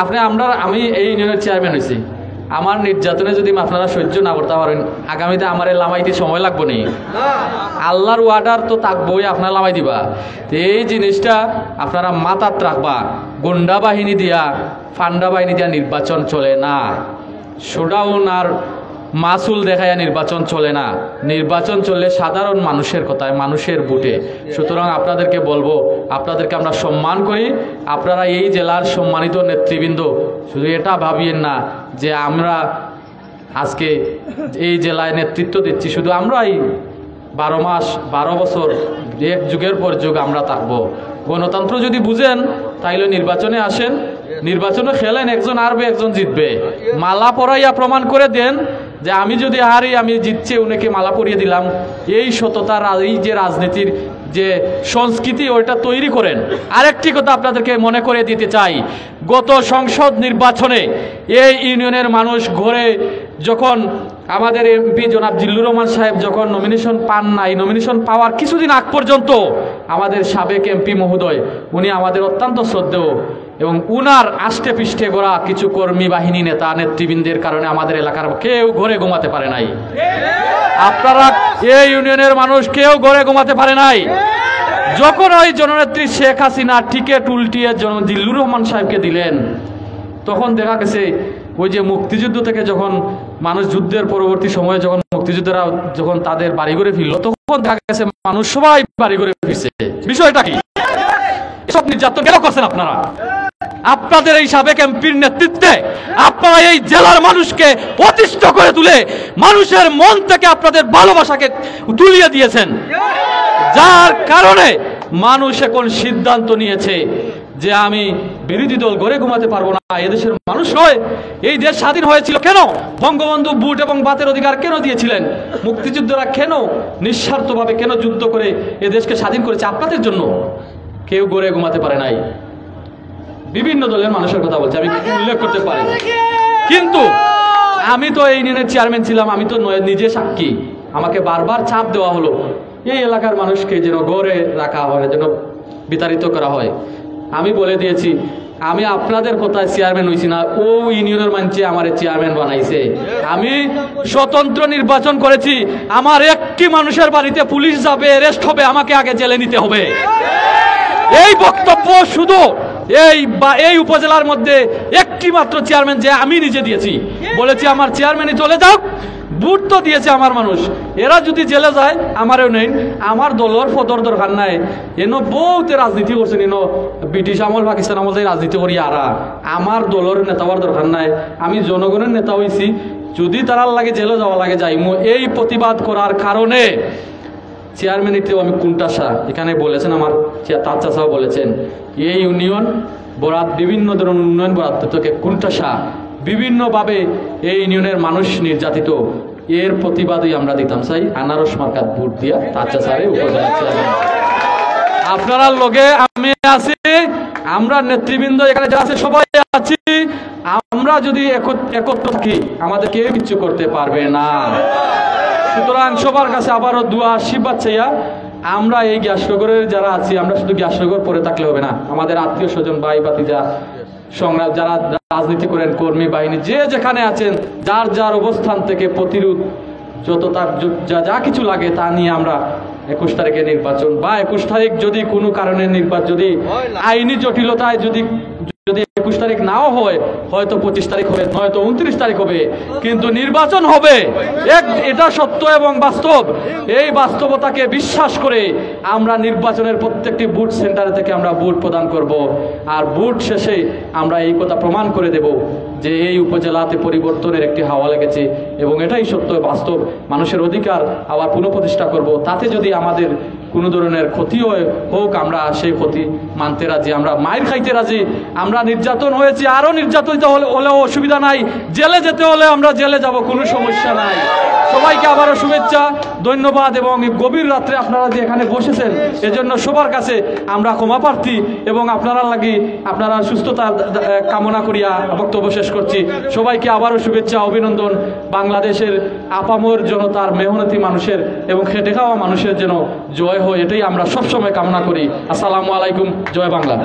আমি এই ইউনিয়নের চেয়ারম্যান হয়েছি, আমার নির্যাতনে যদি আপনারা সহ্য না করতে পারেন, আগামীতে আমার লামাইতে সময় লাগবো নি। আল্লাহর ওয়ার্ডার তো থাকবই, আপনারা লামাই দিবা। এই জিনিসটা আপনারা মাথাত রাখবা। গুন্ডা বাহিনী দিয়া, ফান্ডা বাহিনী দিয়া নির্বাচন চলে না। শোডাউন আর মাসুল দেখায় নির্বাচন চলে না। নির্বাচন চললে সাধারণ মানুষের কথায়, মানুষের বুটে। সুতরাং আপনাদেরকে বলবো, আপনাদেরকে আমরা সম্মান করি। আপনারা এই জেলার সম্মানিত নেতৃবৃন্দ, শুধু এটা ভাবিয়েন না যে আমরা আজকে এই জেলায় নেতৃত্ব দিচ্ছি, শুধু আমরাই 12 মাস 12 বছর এক যুগের পর যুগ আমরা থাকবো। গণতন্ত্র যদি বুঝেন তাইলে নির্বাচনে আসেন, নির্বাচনে খেলেন, একজন হারবে একজন জিতবে। মালা পরাইয়া প্রমাণ করে দেন যে আমি যদি হারি, আমি জিতছি, উনাকে মালা পরিয়ে দিলাম। এই সততার, এই যে রাজনীতির যে সংস্কৃতি, ওইটা তৈরি করেন। আরেকটি কথা আপনাদেরকে মনে করে দিতে চাই, গত সংসদ নির্বাচনে এই ইউনিয়নের মানুষ ঘরে যখন আমাদের এমপি জনাব জিল্লুর রহমান সাহেব যখন নমিনেশন পান নাই, নমিনেশন পাওয়ার কিছুদিন আগ পর্যন্ত আমাদের সাবেক এমপি মহোদয়, উনি আমাদের অত্যন্ত শ্রদ্ধেয়, এবং উনার আষ্টে পৃষ্ঠে গড়া কিছু কর্মী বাহিনী, নেতা নেতৃবৃন্দের কারণে আমাদের এলাকার কেউ ঘরে ঘুমাতে পারে নাই। আপনারা এই ইউনিয়নের মানুষ কেউ ঘরে ঘুমাতে পারে নাই। যখন ওই জননেত্রী শেখ হাসিনা টিকিট উল্টিয়ে জিল্লুর রহমান সাহেবকে দিলেন, তখন দেখা গেছে ওই যে মুক্তিযুদ্ধ থেকে যখন মানুষ, যুদ্ধের পরবর্তী সময়ে যখন মুক্তিযোদ্ধারা যখন তাদের বাড়ি ঘরে ফিরল, তখন দেখা গেছে মানুষ সবাই বাড়ি ঘরে ফিরছে। বিষয়টা কি? এসব নির্যাতন কেন করছেন আপনারা? আপনাদের এই সাবেক এমপির নেতৃত্বে আপনারা এই জেলার মানুষকে অতিষ্ঠ করে তুলে মানুষের মন থেকে আপনাদের ভালোবাসাকে তুলিয়ে দিয়েছেন, যার কারণে মানুষ এখন সিদ্ধান্ত নিয়েছে যে আমি বিরোধী দল ঘরে ঘুমাতে পারবো না। এদেশের মানুষ নয়, এই দেশ স্বাধীন হয়েছিল কেন? বঙ্গবন্ধু বুট এবং ভাতের অধিকার কেন দিয়েছিলেন? মুক্তিযুদ্ধরা কেন নিঃস্বার্থভাবে কেন যুদ্ধ করে এ দেশকে স্বাধীন করেছে? আপনাদের জন্য। কেউ ঘরে ঘুমাতে পারে নাই। বিভিন্ন দলের মানুষের কথা বলছে, আমি উল্লেখ করতে পারি, কিন্তু আমি তো এই ইউনিয়নের চেয়ারম্যান ছিলাম, আমি তো নিজে সাক্ষী। আমাকে বারবার চাপ দেওয়া হলো এই এলাকার মানুষকে যেন গড়ে রাখা হয়, যেন বিতাড়িত করা হয়। আমি বলে দিয়েছি আমি আপনাদের কথায় চেয়ারম্যান হইছি না, ও ইউনিয়নের মানুষ আমার চেয়ারম্যান বানাইছে। আমি স্বতন্ত্র নির্বাচন করেছি। আমার একটি মানুষের বাড়িতে পুলিশ যাবে, অ্যারেস্ট হবে, আমাকে আগে জেলে নিতে হবে। এই বক্তব্য শুধু এই উপজেলার মধ্যে একটি মাত্র চেয়ারম্যান যে আমি নিজে দিয়েছি। বলেছি আমার চেয়ারম্যানই চলে যাও, ভোট তো দিয়েছে আমার মানুষ, এরা যদি জেলে যায় আমারও নেই, আমার দলের ফদর দরকার নাই। এনো বহুতে রাজনীতি করছেন, এনো ব্রিটিশ আমল পাকিস্তান আমল থেকে রাজনীতি করি আরা, আমার দলের নেতা হওয়ার দরকার নাই। আমি জনগণের নেতা হয়েছি, যদি তারার লাগে জেলে যাওয়া লাগে যাইমু। এই প্রতিবাদ করার কারণে চেয়ারম্যানিতেও আমি কুন্টাসা এখানে বলেছেন, আমার তার চাষাও বলেছেন, এই ইউনিয়ন বরাত বিভিন্ন ধরনের উন্নয়ন বরাদ্দ থেকে কুন্টাসা বিভিন্নভাবে এই ইউনিয়নের মানুষ নির্যাতিত, এর প্রতিবাদই আমরা দিতাম চাই আনারস মার্কাত ভোট দিয়া তার চাষারে উপজেলা চেয়ারম্যান। আপনারা লগে আমি আছি, আমরা নেতৃবৃন্দ এখানে যারা আছে সবাই আছি। আমরা যদি একত্র থাকি আমাদের কেউ কিছু করতে পারবে না। সুতরাং সবার কাছে আবারও দোয়া আশীর্বাদ চাইয়া আমরা এই গ্যাসনগরের যারা আছি, আমরা শুধু গ্যাসনগর পরে থাকলে হবে না, আমাদের আত্মীয় স্বজন ভাই ভাতিজা সংগ্রাম যারা রাজনীতি করেন, কর্মী বাহিনী যে যেখানে আছেন, যার যার অবস্থান থেকে প্রতিরোধ যত তার যা কিছু লাগে তা নিয়ে আমরা 21 তারিখে নির্বাচন বা 21 তারিখ যদি কোনো কারণে নির্বাচন যদি আইনি জটিলতায় যদি 21 তারিখ নাও হয়, হয়তো 25 তারিখ হবে, হয়তো 29 তারিখ হবে, কিন্তু নির্বাচন হবে। এটা সত্য এবং বাস্তব। এই বাস্তবতাকে বিশ্বাস করে আমরা নির্বাচনের প্রত্যেকটি বুথ সেন্টারে থেকে আমরা ভোট প্রদান করব। আর ভোট শেষে আমরা এই কথা প্রমাণ করে দেব যে এই উপজেলাতে পরিবর্তনের একটি হাওয়া লেগেছে এবং এটাই সত্য বাস্তব। মানুষের অধিকার আবার পুনঃপ্রতিষ্ঠা করব। তাতে যদি আমাদের কোনো ধরনের ক্ষতি হোক, আমরা সেই ক্ষতি মানতে রাজি, আমরা মায়ের খাইতে রাজি। আমরা নির্যাতন হয়েছি, আরও নির্যাতিত হলেও অসুবিধা নাই, জেলে যেতে হলে আমরা জেলে যাব, কোনো সমস্যা নাই। সবাইকে আবারও শুভেচ্ছা, ধন্যবাদ। এবং গভীর রাত্রে আপনারা যে এখানে বসেছেন এজন্য সবার কাছে আমরা ক্ষমা প্রার্থী এবং আপনারা সুস্থতা কামনা করিয়া বক্তব্য শেষ করছি। সবাইকে আবারও শুভেচ্ছা, অভিনন্দন। বাংলাদেশের আপামর জনতার, মেহনতি মানুষের এবং খেটে খাওয়া মানুষের যেন জয় হয়, এটাই আমরা সবসময় কামনা করি। আসসালামু আলাইকুম, জয় বাংলা।